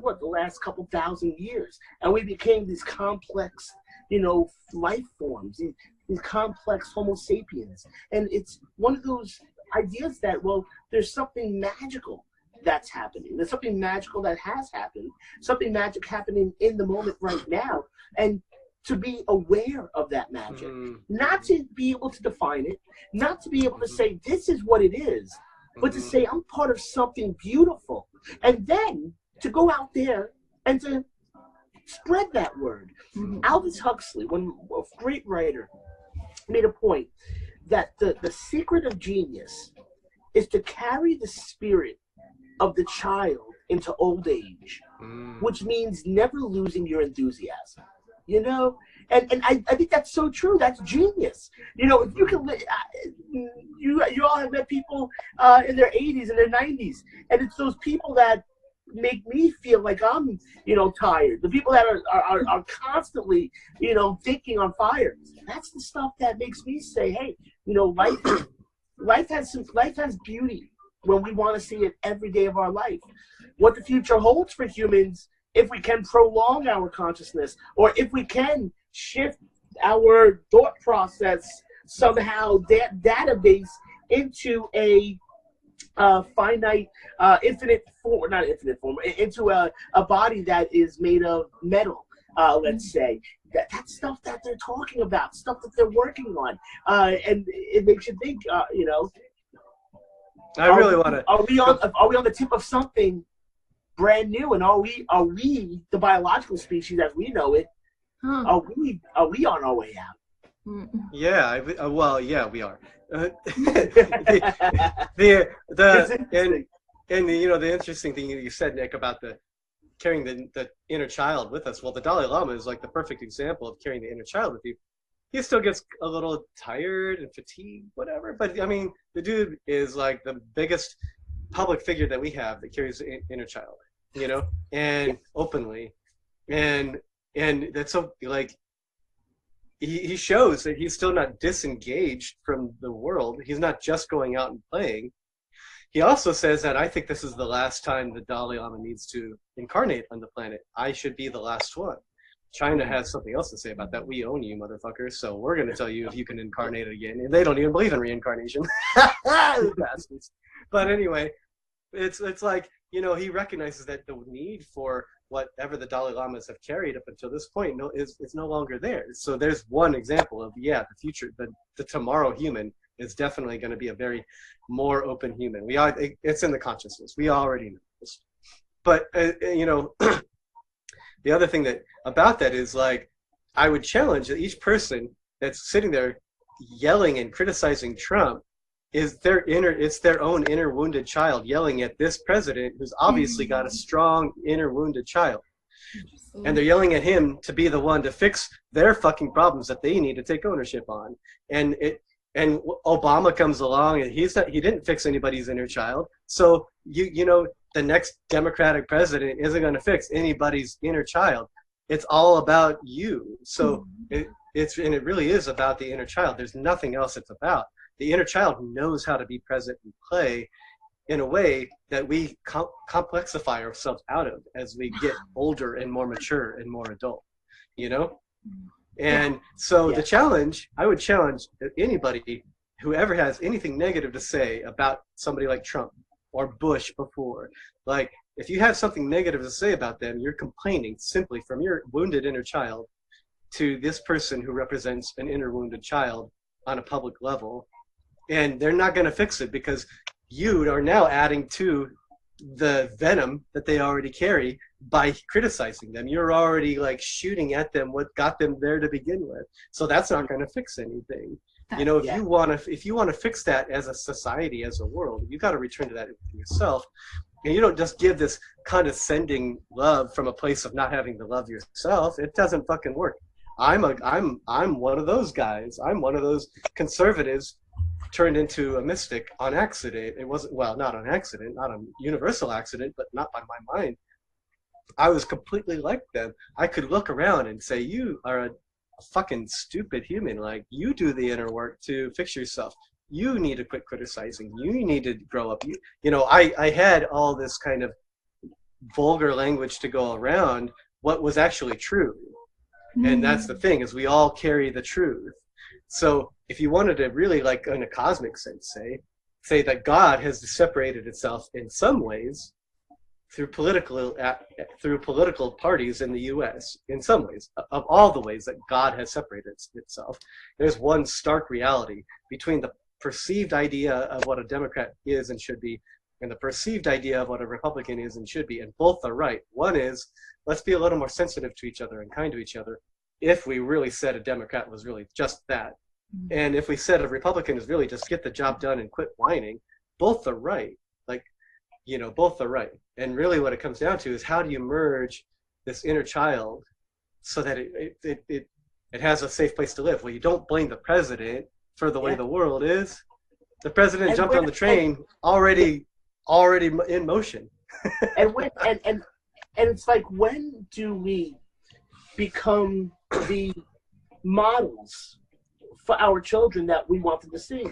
what the last couple thousand years, and we became these complex, you know, life forms, these complex Homo sapiens, and it's one of those ideas that, well, there's something magical that's happening. There's something magical that has happened, something magic happening in the moment right now, and to be aware of that magic, not to be able to define it, not to be able to say this is what it is, but to say I'm part of something beautiful, and then to go out there and to spread that word. Aldous Huxley, a great writer, made a point that the secret of genius is to carry the spirit of the child into old age, which means never losing your enthusiasm. You know, and I think that's so true. That's genius. You know, if you can, you all have met people in their 80s and their 90s, and it's those people that make me feel like I'm, you know, tired. The people that are constantly, you know, thinking on fire. That's the stuff that makes me say, hey, you know, life has beauty when we want to see it every day of our life. What the future holds for humans, if we can prolong our consciousness, or if we can shift our thought process somehow, that database into a finite, infinite form, not infinite form, into a body that is made of metal, let's say. That's stuff that they're talking about, stuff that they're working on. And it makes you think, you know, I really want to. Are we on the tip of something brand new, and are we the biological species as we know it? Are we on our way out? Yeah, well, yeah, we are. And you know, the interesting thing you said, Nick, about the carrying the inner child with us. Well, the Dalai Lama is like the perfect example of carrying the inner child with you. He still gets a little tired and fatigued, whatever. But I mean, the dude is like the biggest public figure that we have that carries the inner child, you know, and openly, and that's so, like, he shows that he's still not disengaged from the world. He's not just going out and playing. He also says that I think this is the last time the Dalai Lama needs to incarnate on the planet. I should be the last one. China has something else to say about that. We own you, motherfuckers. So we're going to tell you if you can incarnate again. And they don't even believe in reincarnation. Bastards. But anyway, it's like, you know, he recognizes that the need for whatever the Dalai Lamas have carried up until this point is no longer there. So there's one example of, the future, the tomorrow human is definitely going to be a very more open human. It's in the consciousness. We already know this. But, you know, the other thing about that is, like, I would challenge that each person that's sitting there yelling and criticizing Trump is it's their own inner wounded child yelling at this president who's obviously got a strong inner wounded child. And they're yelling at him to be the one to fix their fucking problems that they need to take ownership on. And Obama comes along and he didn't fix anybody's inner child. So you know, the next Democratic president isn't going to fix anybody's inner child. It's all about you. So it really is about the inner child. There's nothing else it's about. The inner child knows how to be present and play in a way that we complexify ourselves out of as we get older and more mature and more adult, you know? And so the challenge, I would challenge anybody who ever has anything negative to say about somebody like Trump or Bush before. Like, if you have something negative to say about them, you're complaining simply from your wounded inner child to this person who represents an inner wounded child on a public level. And they're not going to fix it because you are now adding to the venom that they already carry by criticizing them. You're already like shooting at them what got them there to begin with. So that's not going to fix anything. You know, if you want to fix that as a society, as a world, you got to return to that within yourself. And you don't just give this condescending love from a place of not having to love yourself. It doesn't fucking work. I'm one of those guys. I'm one of those conservatives turned into a mystic on accident. It wasn't, well, not on accident, not a universal accident, but not by my mind. I was completely like them. I could look around and say, you are a fucking stupid human. Like, you do the inner work to fix yourself. You need to quit criticizing. You need to grow up. You know, I had all this kind of vulgar language to go around what was actually true. And that's the thing, is we all carry the truth. So if you wanted to really, like, in a cosmic sense, say that God has separated itself in some ways through political parties in the U.S. in some ways, of all the ways that God has separated itself, there's one stark reality between the perceived idea of what a Democrat is and should be and the perceived idea of what a Republican is and should be, and both are right. One is, let's be a little more sensitive to each other and kind to each other if we really said a Democrat was really just that. And if we said a Republican is really just get the job done and quit whining, both are right. Like, you know, both are right. And really what it comes down to is, how do you merge this inner child so that it has a safe place to live? Well, you don't blame the president for the way the world is. The president jumped on the train already in motion. and it's like, when do we become the models for our children that we want them to see?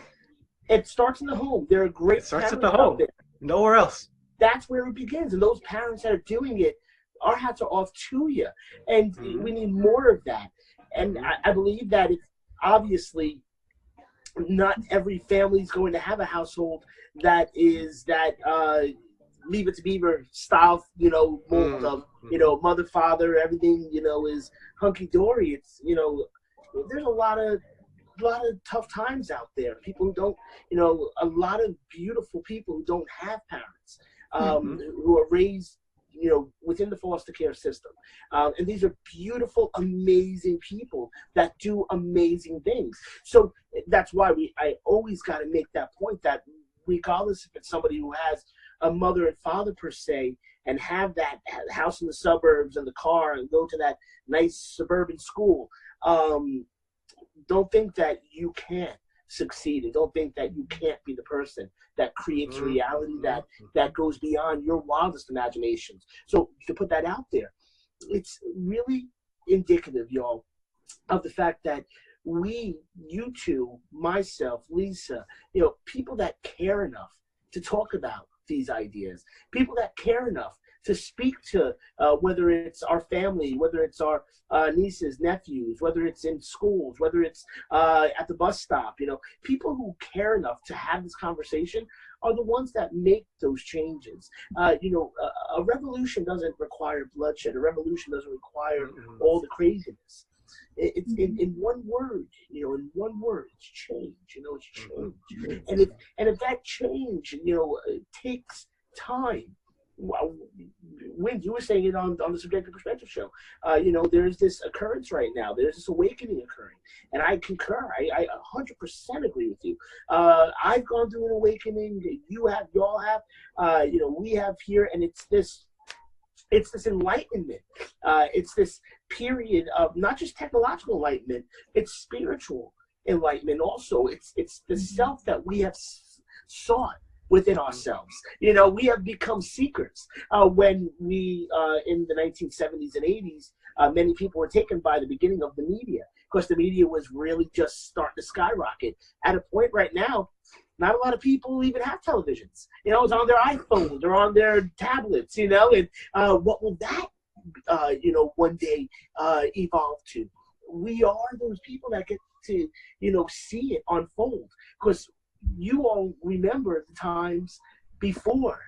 It starts in the home. There are great. It starts at the home. Nowhere else. That's where it begins. And those parents that are doing it, our hats are off to you. And we need more of that. And I believe that it's obviously not every family is going to have a household that is that Leave It to Beaver style, you know, mold of, you know, mother, father, everything, you know, is hunky dory. It's, you know, there's a lot of tough times out there. People who don't, you know, a lot of beautiful people who don't have parents, who are raised, you know, within the foster care system. And these are beautiful, amazing people that do amazing things. So that's why I always got to make that point that regardless if it's somebody who has a mother and father per se, and have that house in the suburbs and the car and go to that nice suburban school, don't think that you can't succeed, and don't think that you can't be the person that creates a reality that goes beyond your wildest imaginations. So to put that out there, it's really indicative, y'all, of the fact that we, you two, myself, Lisa, you know, people that care enough to talk about these ideas, people that care enough to speak to, whether it's our family, whether it's our nieces, nephews, whether it's in schools, whether it's at the bus stop, you know, people who care enough to have this conversation are the ones that make those changes. You know, a revolution doesn't require bloodshed. A revolution doesn't require all the craziness. It's in one word, you know, in one word, it's change. You know, it's change. And if that change, you know, takes time, When you were saying it on the Subjective Perspective show, there's this occurrence right now. There's this awakening occurring, and I concur. I 100% agree with you. I've gone through an awakening. You have, y'all have. We have here, and it's this enlightenment. It's this period of not just technological enlightenment. It's spiritual enlightenment also. It's the self that we have sought within ourselves. We have become seekers. When we, in the 1970s and 80s, many people were taken by the beginning of the media, because the media was really just starting to skyrocket. At a point right now, not a lot of people even have televisions. It's on their iPhones or on their tablets, and what will that, one day evolve to? We are those people that get to, see it unfold, because you all remember the times before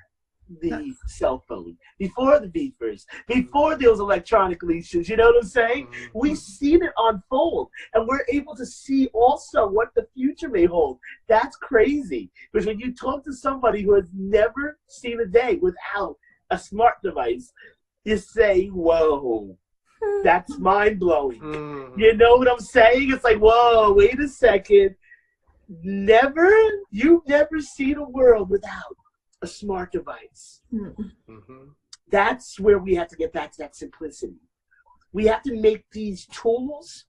the cell phone, before the beepers, before those electronic leashes, you know what I'm saying? We've seen it unfold, and we're able to see also what the future may hold. That's crazy, because when you talk to somebody who has never seen a day without a smart device, you say, whoa, that's mind-blowing. You know what I'm saying? It's like, whoa, wait a second. You've never seen a world without a smart device. That's where we have to get back to that simplicity. We have to make these tools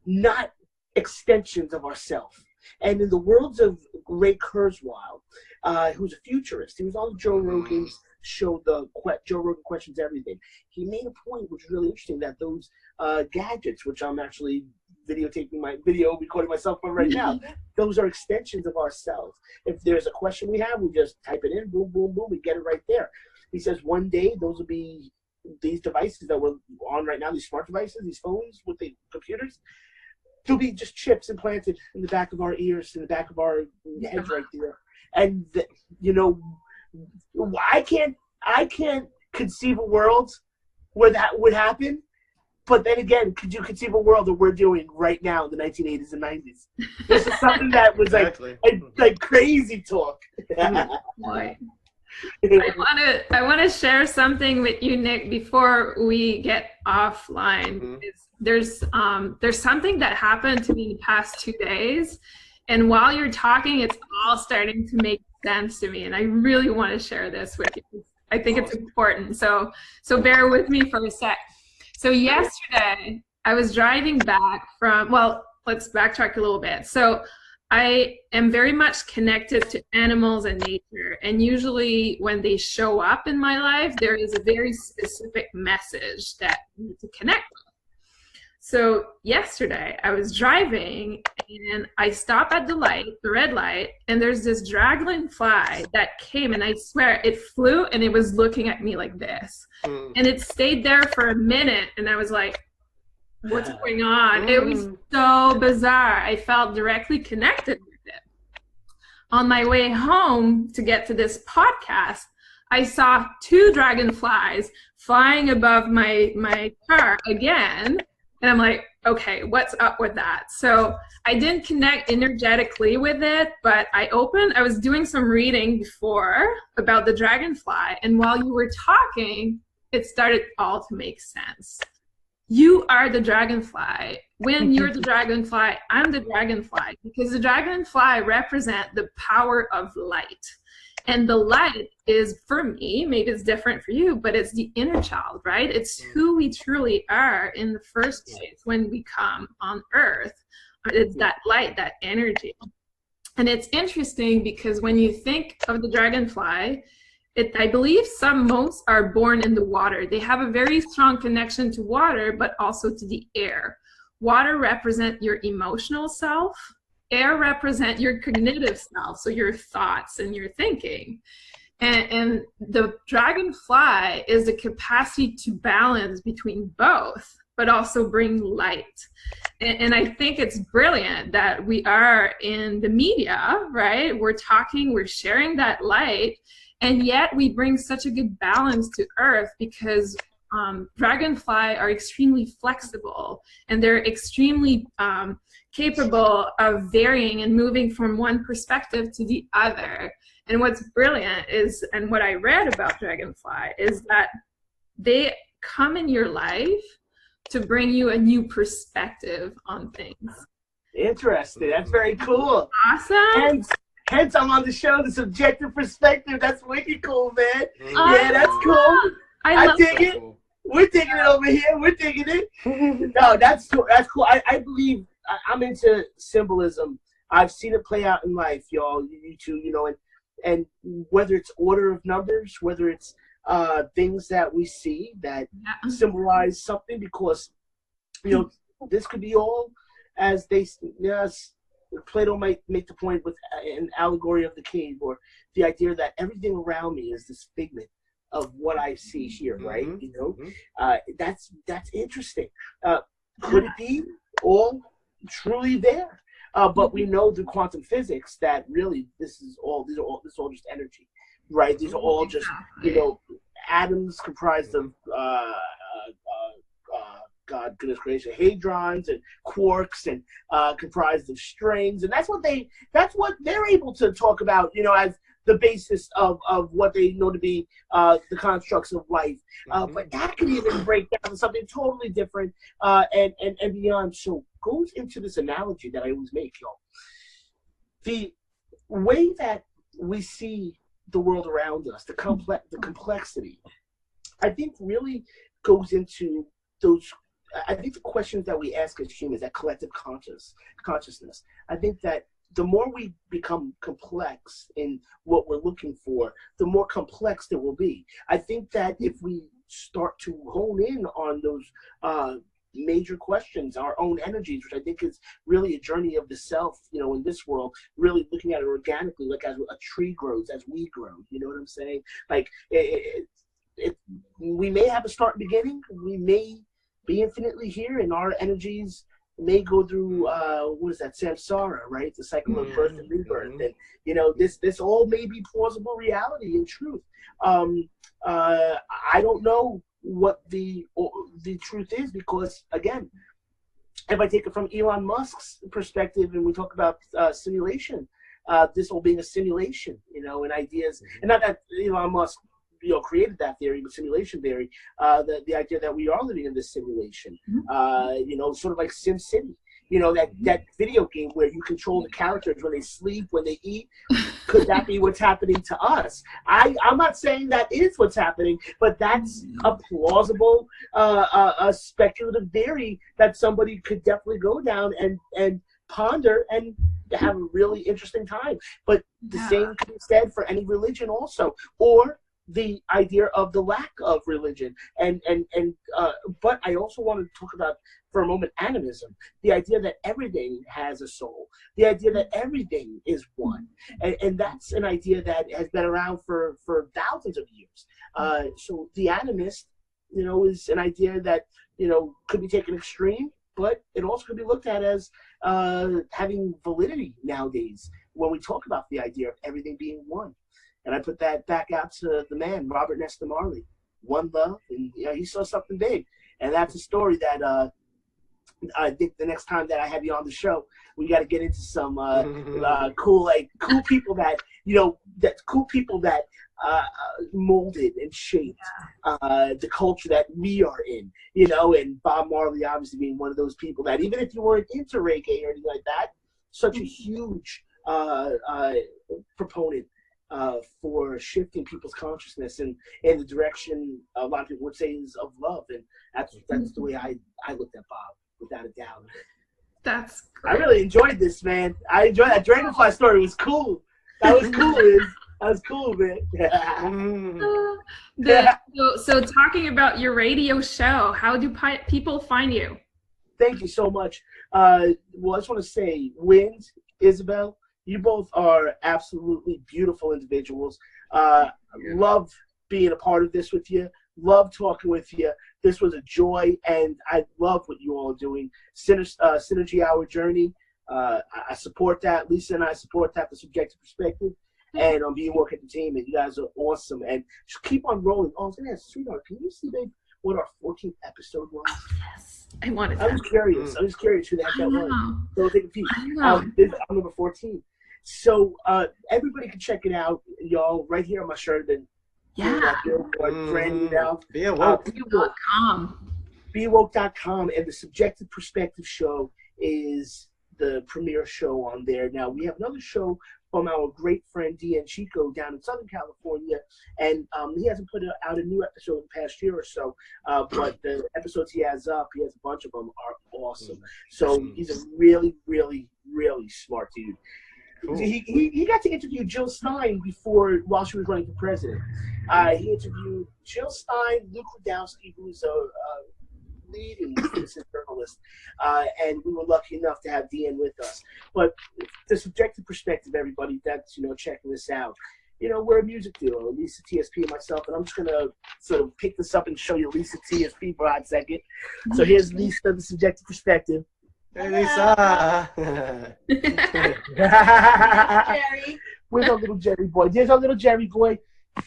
not extensions of ourselves. And in the words of Ray Kurzweil, who's a futurist, he was on Joe Rogan's show, the Joe Rogan Questions Everything. He made a point which was really interesting, that those gadgets, which I'm actually recording myself on right now, those are extensions of ourselves. If there's a question we have, we just type it in, boom, boom, boom, we get it right there. He says one day those will be, these devices that we're on right now, these smart devices, these phones with the computers, there'll be just chips implanted in the back of our ears, in the back of our heads right there. And I can't conceive a world where that would happen. But then again, could you conceive a world that we're doing right now in the 1980s and 90s? This is something that was like crazy talk. I want to share something with you, Nick, before we get offline. There's something that happened to me in the past 2 days, and while you're talking, it's all starting to make sense to me, and I really want to share this with you. I think it's important. So bear with me for a sec. So yesterday, I was driving back from, well, let's backtrack a little bit. So I am very much connected to animals and nature. And usually when they show up in my life, there is a very specific message that I need to connect with. So yesterday, I was driving and I stopped at the red light, and there's this dragonfly that came, and I swear it flew and it was looking at me like this. And it stayed there for a minute, and I was like, what's going on? It was so bizarre. I felt directly connected with it. On my way home to get to this podcast, I saw 2 dragonflies flying above my car again. And I'm like, okay, what's up with that? So I didn't connect energetically with it, but I was doing some reading before about the dragonfly. And while you were talking, it started all to make sense. You are the dragonfly. When you're the dragonfly, I'm the dragonfly, because the dragonfly represent the power of light. And the light is, for me, maybe it's different for you, but it's the inner child, right? It's who we truly are in the first place when we come on earth. It's that light, that energy. And it's interesting because when you think of the dragonfly, I believe most are born in the water. They have a very strong connection to water, but also to the air. Water represents your emotional self. Air represent your cognitive self, so your thoughts and your thinking. And the dragonfly is the capacity to balance between both, but also bring light. And I think it's brilliant that we are in the media, right? We're talking, we're sharing that light, and yet we bring such a good balance to Earth, because dragonfly are extremely flexible, and they're extremely capable of varying and moving from one perspective to the other. And what's brilliant is, and what I read about dragonfly, is that they come in your life to bring you a new perspective on things. Interesting. That's very cool. Awesome. Hence, I'm on the show, the subjective perspective. That's wicked cool, man. Yeah, that's cool. I dig it. We're digging it over here. We're digging it. No, that's cool. That's cool. I believe I'm into symbolism. I've seen it play out in life, y'all. You too, you know, and whether it's order of numbers, whether it's things that we see that symbolize something, because, you know, this could be all, as they, yes, Plato might make the point with an allegory of the cave, or the idea that everything around me is this figment of what I see here, right? You know, that's interesting. Could it be all truly there? But we know through quantum physics that really this is all just energy, right? These are all just, you know, atoms comprised of God, goodness gracious, hadrons and quarks, and comprised of strings, and that's what they're able to talk about, you know, as the basis of what they know to be the constructs of life. But that could even break down to something totally different and beyond. So goes into this analogy that I always make, y'all. The way that we see the world around us, the complexity, I think really goes into those. I think the questions that we ask as humans, that collective consciousness, I think that the more we become complex in what we're looking for, the more complex there will be. I think that if we start to hone in on those major questions, our own energies, which I think is really a journey of the self, you know, in this world, really looking at it organically, like as a tree grows, as we grow, you know what I'm saying? Like, we may have a start and beginning, we may be infinitely here, and our energies may go through what is that, samsara, right? The cycle of birth and rebirth, and you know, this all may be plausible reality and truth. I don't know what the truth is, because again, if I take it from Elon Musk's perspective, and we talk about simulation, this all being a simulation, you know, and ideas, and not that Elon Musk, you know, created that theory, but simulation theory, the idea that we are living in this simulation, you know, sort of like Sim City, you know, that video game where you control the characters when they sleep, when they eat. Could that be what's happening to us? I'm not saying that is what's happening, but that's a plausible, a speculative theory that somebody could definitely go down and ponder and have a really interesting time. But the same can be said for any religion also, or the idea of the lack of religion, but I also want to talk about for a moment animism, the idea that everything has a soul, the idea that everything is one, and that's an idea that has been around for thousands of years. So the animist, you know, is an idea that, you know, could be taken extreme, but it also could be looked at as having validity nowadays when we talk about the idea of everything being one. And I put that back out to the man, Robert Nesta Marley. One love, and you know, he saw something big. And that's a story that I think the next time that I have you on the show, we got to get into some cool people that, you know, molded and shaped the culture that we are in, you know, and Bob Marley obviously being one of those people that, even if you weren't into reggae or anything like that, such a huge proponent for shifting people's consciousness in the direction a lot of people would say is of love. And that's the way I looked at Bob, without a doubt. That's great. I really enjoyed this, man. I enjoyed that Dragonfly story. Was cool. That was cool, Liz. That was cool, man. So talking about your radio show, how do people find you? Thank you so much. Well, I just want to say, Wind, Isabel, you both are absolutely beautiful individuals. Love being a part of this with you. Love talking with you. This was a joy, and I love what you all are doing. Synergy Hour Journey. I support that. Lisa and I support that, the subjective perspective. And on being work at the team, and you guys are awesome. And just keep on rolling. Oh, I was going to ask, sweetheart, can you see, babe, what our 14th episode was? Yes, I wanted that. I was curious. I was curious who that was. So take a peek. I'm number 14. So everybody can check it out, y'all, right here on my shirt. And brand new now. Be awoke. BeAwoke.com, and the Subjective Perspective Show is the premier show on there. Now, we have another show from our great friend Dean Chico down in Southern California, and he hasn't put out a new episode in the past year or so, but the episodes he has up, he has a bunch of them, are awesome. So he's a really, really, really smart dude. Cool. He got to interview Jill Stein while she was running for president. He interviewed Jill Stein, Luke Rudowski, who's a lead and citizen journalist, and we were lucky enough to have Dean with us. But the Subjective Perspective, everybody that's checking this out, we're a music duo, Lisa TSP and myself, and I'm just gonna sort of pick this up and show you Lisa TSP for a hot second. So here's Lisa, the Subjective Perspective. Hey, Lisa. Jerry. Where's our little Jerry boy? There's our little Jerry boy.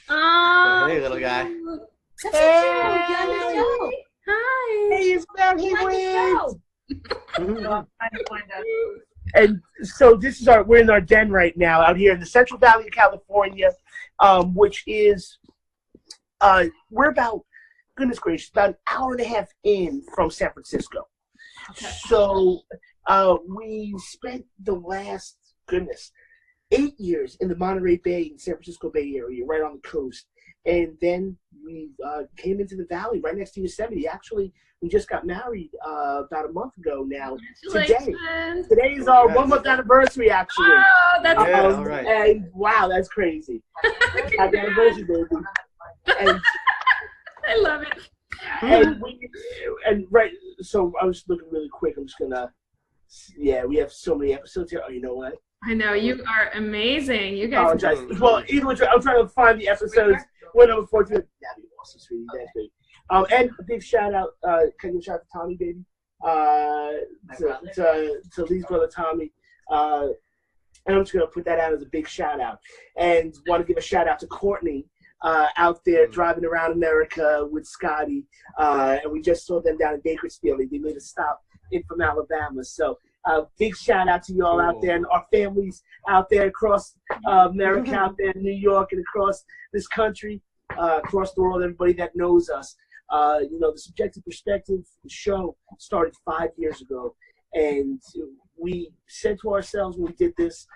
Hey, little guy. Hey. Hi. Hey, Isabel, he wins. And so this is we're in our den right now out here in the Central Valley of California, which is, we're about, goodness gracious, about an hour and a half in from San Francisco. Okay. So we spent the last, 8 years in the Monterey Bay and San Francisco Bay Area, right on the coast. And then we came into the valley right next to Yosemite. Actually, we just got married about a month ago now. Today is our 1 month anniversary, actually. Oh, that's all right. And wow, that's crazy. Happy anniversary, baby. And, I love it. So I was looking really quick. I'm just gonna, we have so many episodes here. Oh, you know what? I know, you are amazing. You guys. Well, either way, I'm trying to find the episodes. We're number 14. That'd be awesome, sweetie. That's great. And a big shout out. Can you shout out to Tommy, baby? To Lee's brother Tommy. And I'm just gonna put that out as a big shout out. And want to give a shout out to Courtney. Out there driving around America with Scotty, and we just saw them down in Bakersfield. They made a stop in from Alabama. So big shout out to y'all out there and our families out there across America, out there in New York and across this country, across the world, everybody that knows us. The Subjective Perspective show started 5 years ago, and we said to ourselves when we did this,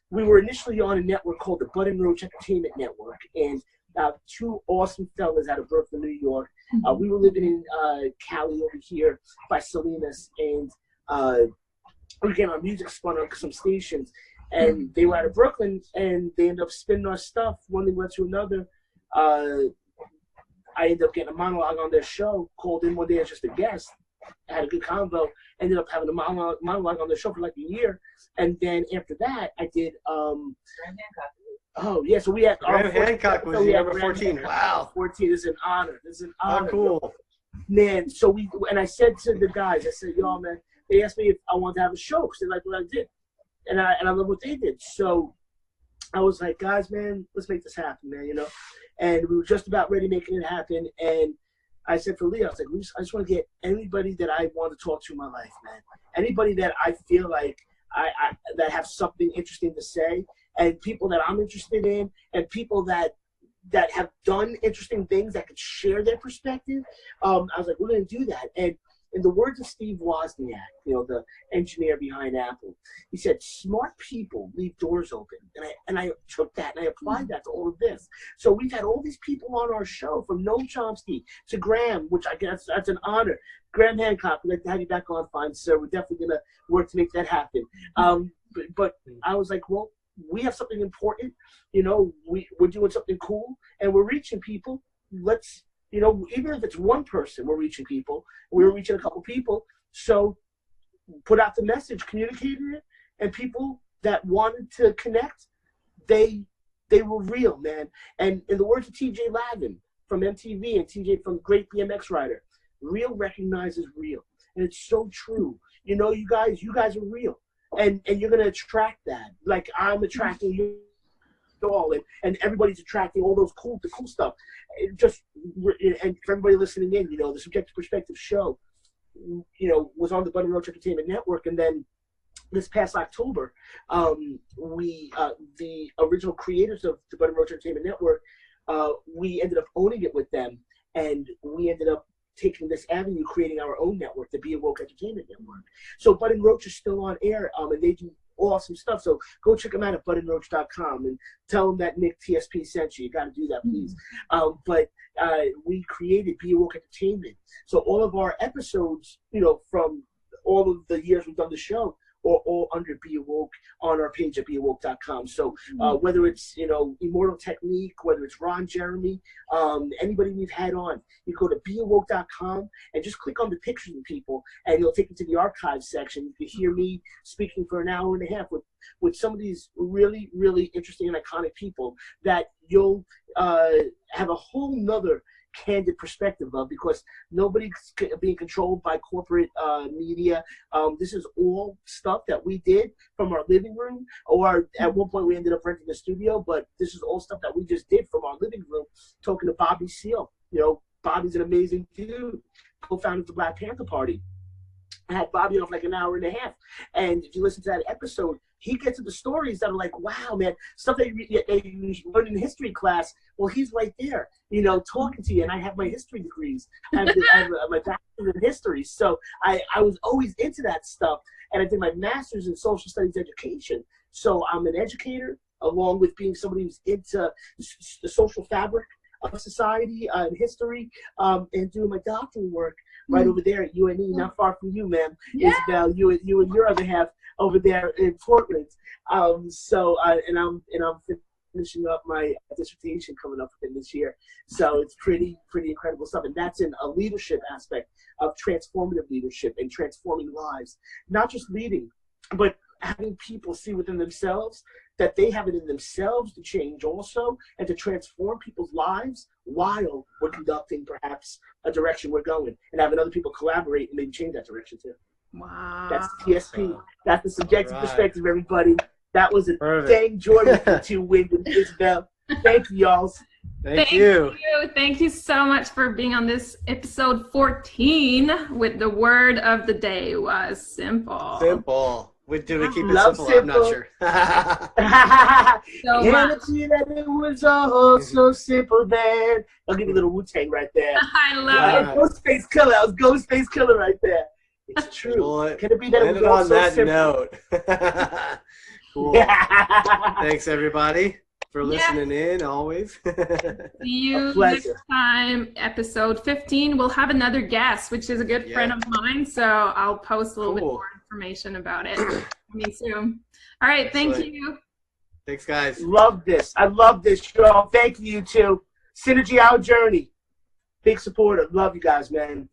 we were initially on a network called the Bud and Roach Entertainment Network, and two awesome fellas out of Brooklyn, New York. We were living in Cali over here by Salinas, and we were getting our music spun on some stations, and they were out of Brooklyn, and they ended up spinning our stuff. One thing led to another. I ended up getting a monologue on their show, called in one day as just a guest. I had a good convo, ended up having a monologue on their show for like a year, and then after that, I did Oh, yeah, so we had... Graham Hancock was number 14. Wow. 14 is an honor. This is an honor. Oh, cool. Man, so and I said to the guys, I said, y'all, man, they asked me if I wanted to have a show because they liked what I did. And I love what they did. So I was like, guys, man, let's make this happen, man, And we were just about ready making it happen. And I said for Lee, I was like, I just want to get anybody that I want to talk to in my life, man. Anybody that I feel like that have something interesting to say. And people that I'm interested in, and people that have done interesting things that could share their perspective. I was like, we're going to do that. And in the words of Steve Wozniak, the engineer behind Apple, he said, smart people leave doors open. And I took that and I applied that to all of this. So we've had all these people on our show, from Noam Chomsky to Graham, which I guess that's an honor. Graham Hancock, we'd like to have you back on, fine, sir. We're definitely going to work to make that happen. But I was like, well, we have something important, we're doing something cool, and we're reaching people. Let's, even if it's one person, we're reaching people. We're reaching a couple people. So put out the message, communicated it, and people that wanted to connect, they were real, man. And in the words of TJ Lavin from MTV and TJ from Great BMX Rider, real recognizes real. And it's so true. You guys are real. And you're going to attract that. Like I'm attracting you all, and everybody's attracting all the cool stuff. And for everybody listening in, the Subjective Perspective show, was on the Bud and Roach Entertainment Network, and then this past October, the original creators of the Button Roach Entertainment Network, we ended up owning it with them, and we ended up taking this avenue, creating our own network, the Be Awoke Entertainment Network. So Button Roach is still on air, and they do awesome stuff. So go check them out at buttonroach.com and tell them that Nick TSP sent you. You got to do that, please. But we created Be Awoke Entertainment. So all of our episodes, you know, from all of the years we've done the show, or all under Be Awoke on our page at beawoke.com. So whether it's, you know, Immortal Technique, whether it's Ron Jeremy, anybody we've had on, you go to beawoke.com and just click on the pictures of people, and you'll take you to the archives section. You can hear me speaking for an hour and a half with some of these really, really interesting and iconic people that you'll have a whole nother candid perspective of, because nobody's being controlled by corporate media. This is all stuff that we did from our living room, or at one point we ended up renting a studio, but this is all stuff that we just did from our living room, talking to Bobby Seale. You know, Bobby's an amazing dude, co-founder of the Black Panther Party. I had Bobby on for like an hour and a half, and if you listen to that episode, he gets into the stories that are like, wow, man, stuff that you learn in history class. Well, he's right there, you know, talking to you. And I have my history degrees. I have my bachelor's in history. So I was always into that stuff. And I did my master's in social studies education. So I'm an educator, along with being somebody who's into the social fabric of society and history, and doing my doctoral work right over there at UNE, not far from you, ma'am. Yeah. Isabel, you and your other half over there in Portland. And I'm finishing up my dissertation coming up within this year. So it's pretty incredible stuff. And that's in a leadership aspect of transformative leadership and transforming lives. Not just leading, but having people see within themselves that they have it in themselves to change also, and to transform people's lives while we're conducting perhaps a direction we're going, and having other people collaborate and maybe change that direction too. Wow. That's TSP. That's the subjective perspective, everybody. That was a dang joy with you two, Wyndham and Isabel. Thank you, y'all. Thank you. Thank you so much for being on this episode 14 with the word of the day was simple. Simple. Did we keep it simple? I'm not sure. So Can't see that it was all so simple then. I'll give you a little Wu-Tang right there. I love it. Ghostface Killer. That was Ghostface Killer right there. It's true. Well, can it be that it was all on so that simple? Note. Cool. Thanks, everybody, for listening in always. See you next time, episode 15. We'll have another guest, which is a good friend of mine, so I'll post a little bit more information about it coming soon. All right, thank you. Thanks, guys. Love this. I love this, y'all. Thank you, you two. Synergy Our Journey. Big supporter. Love you guys, man.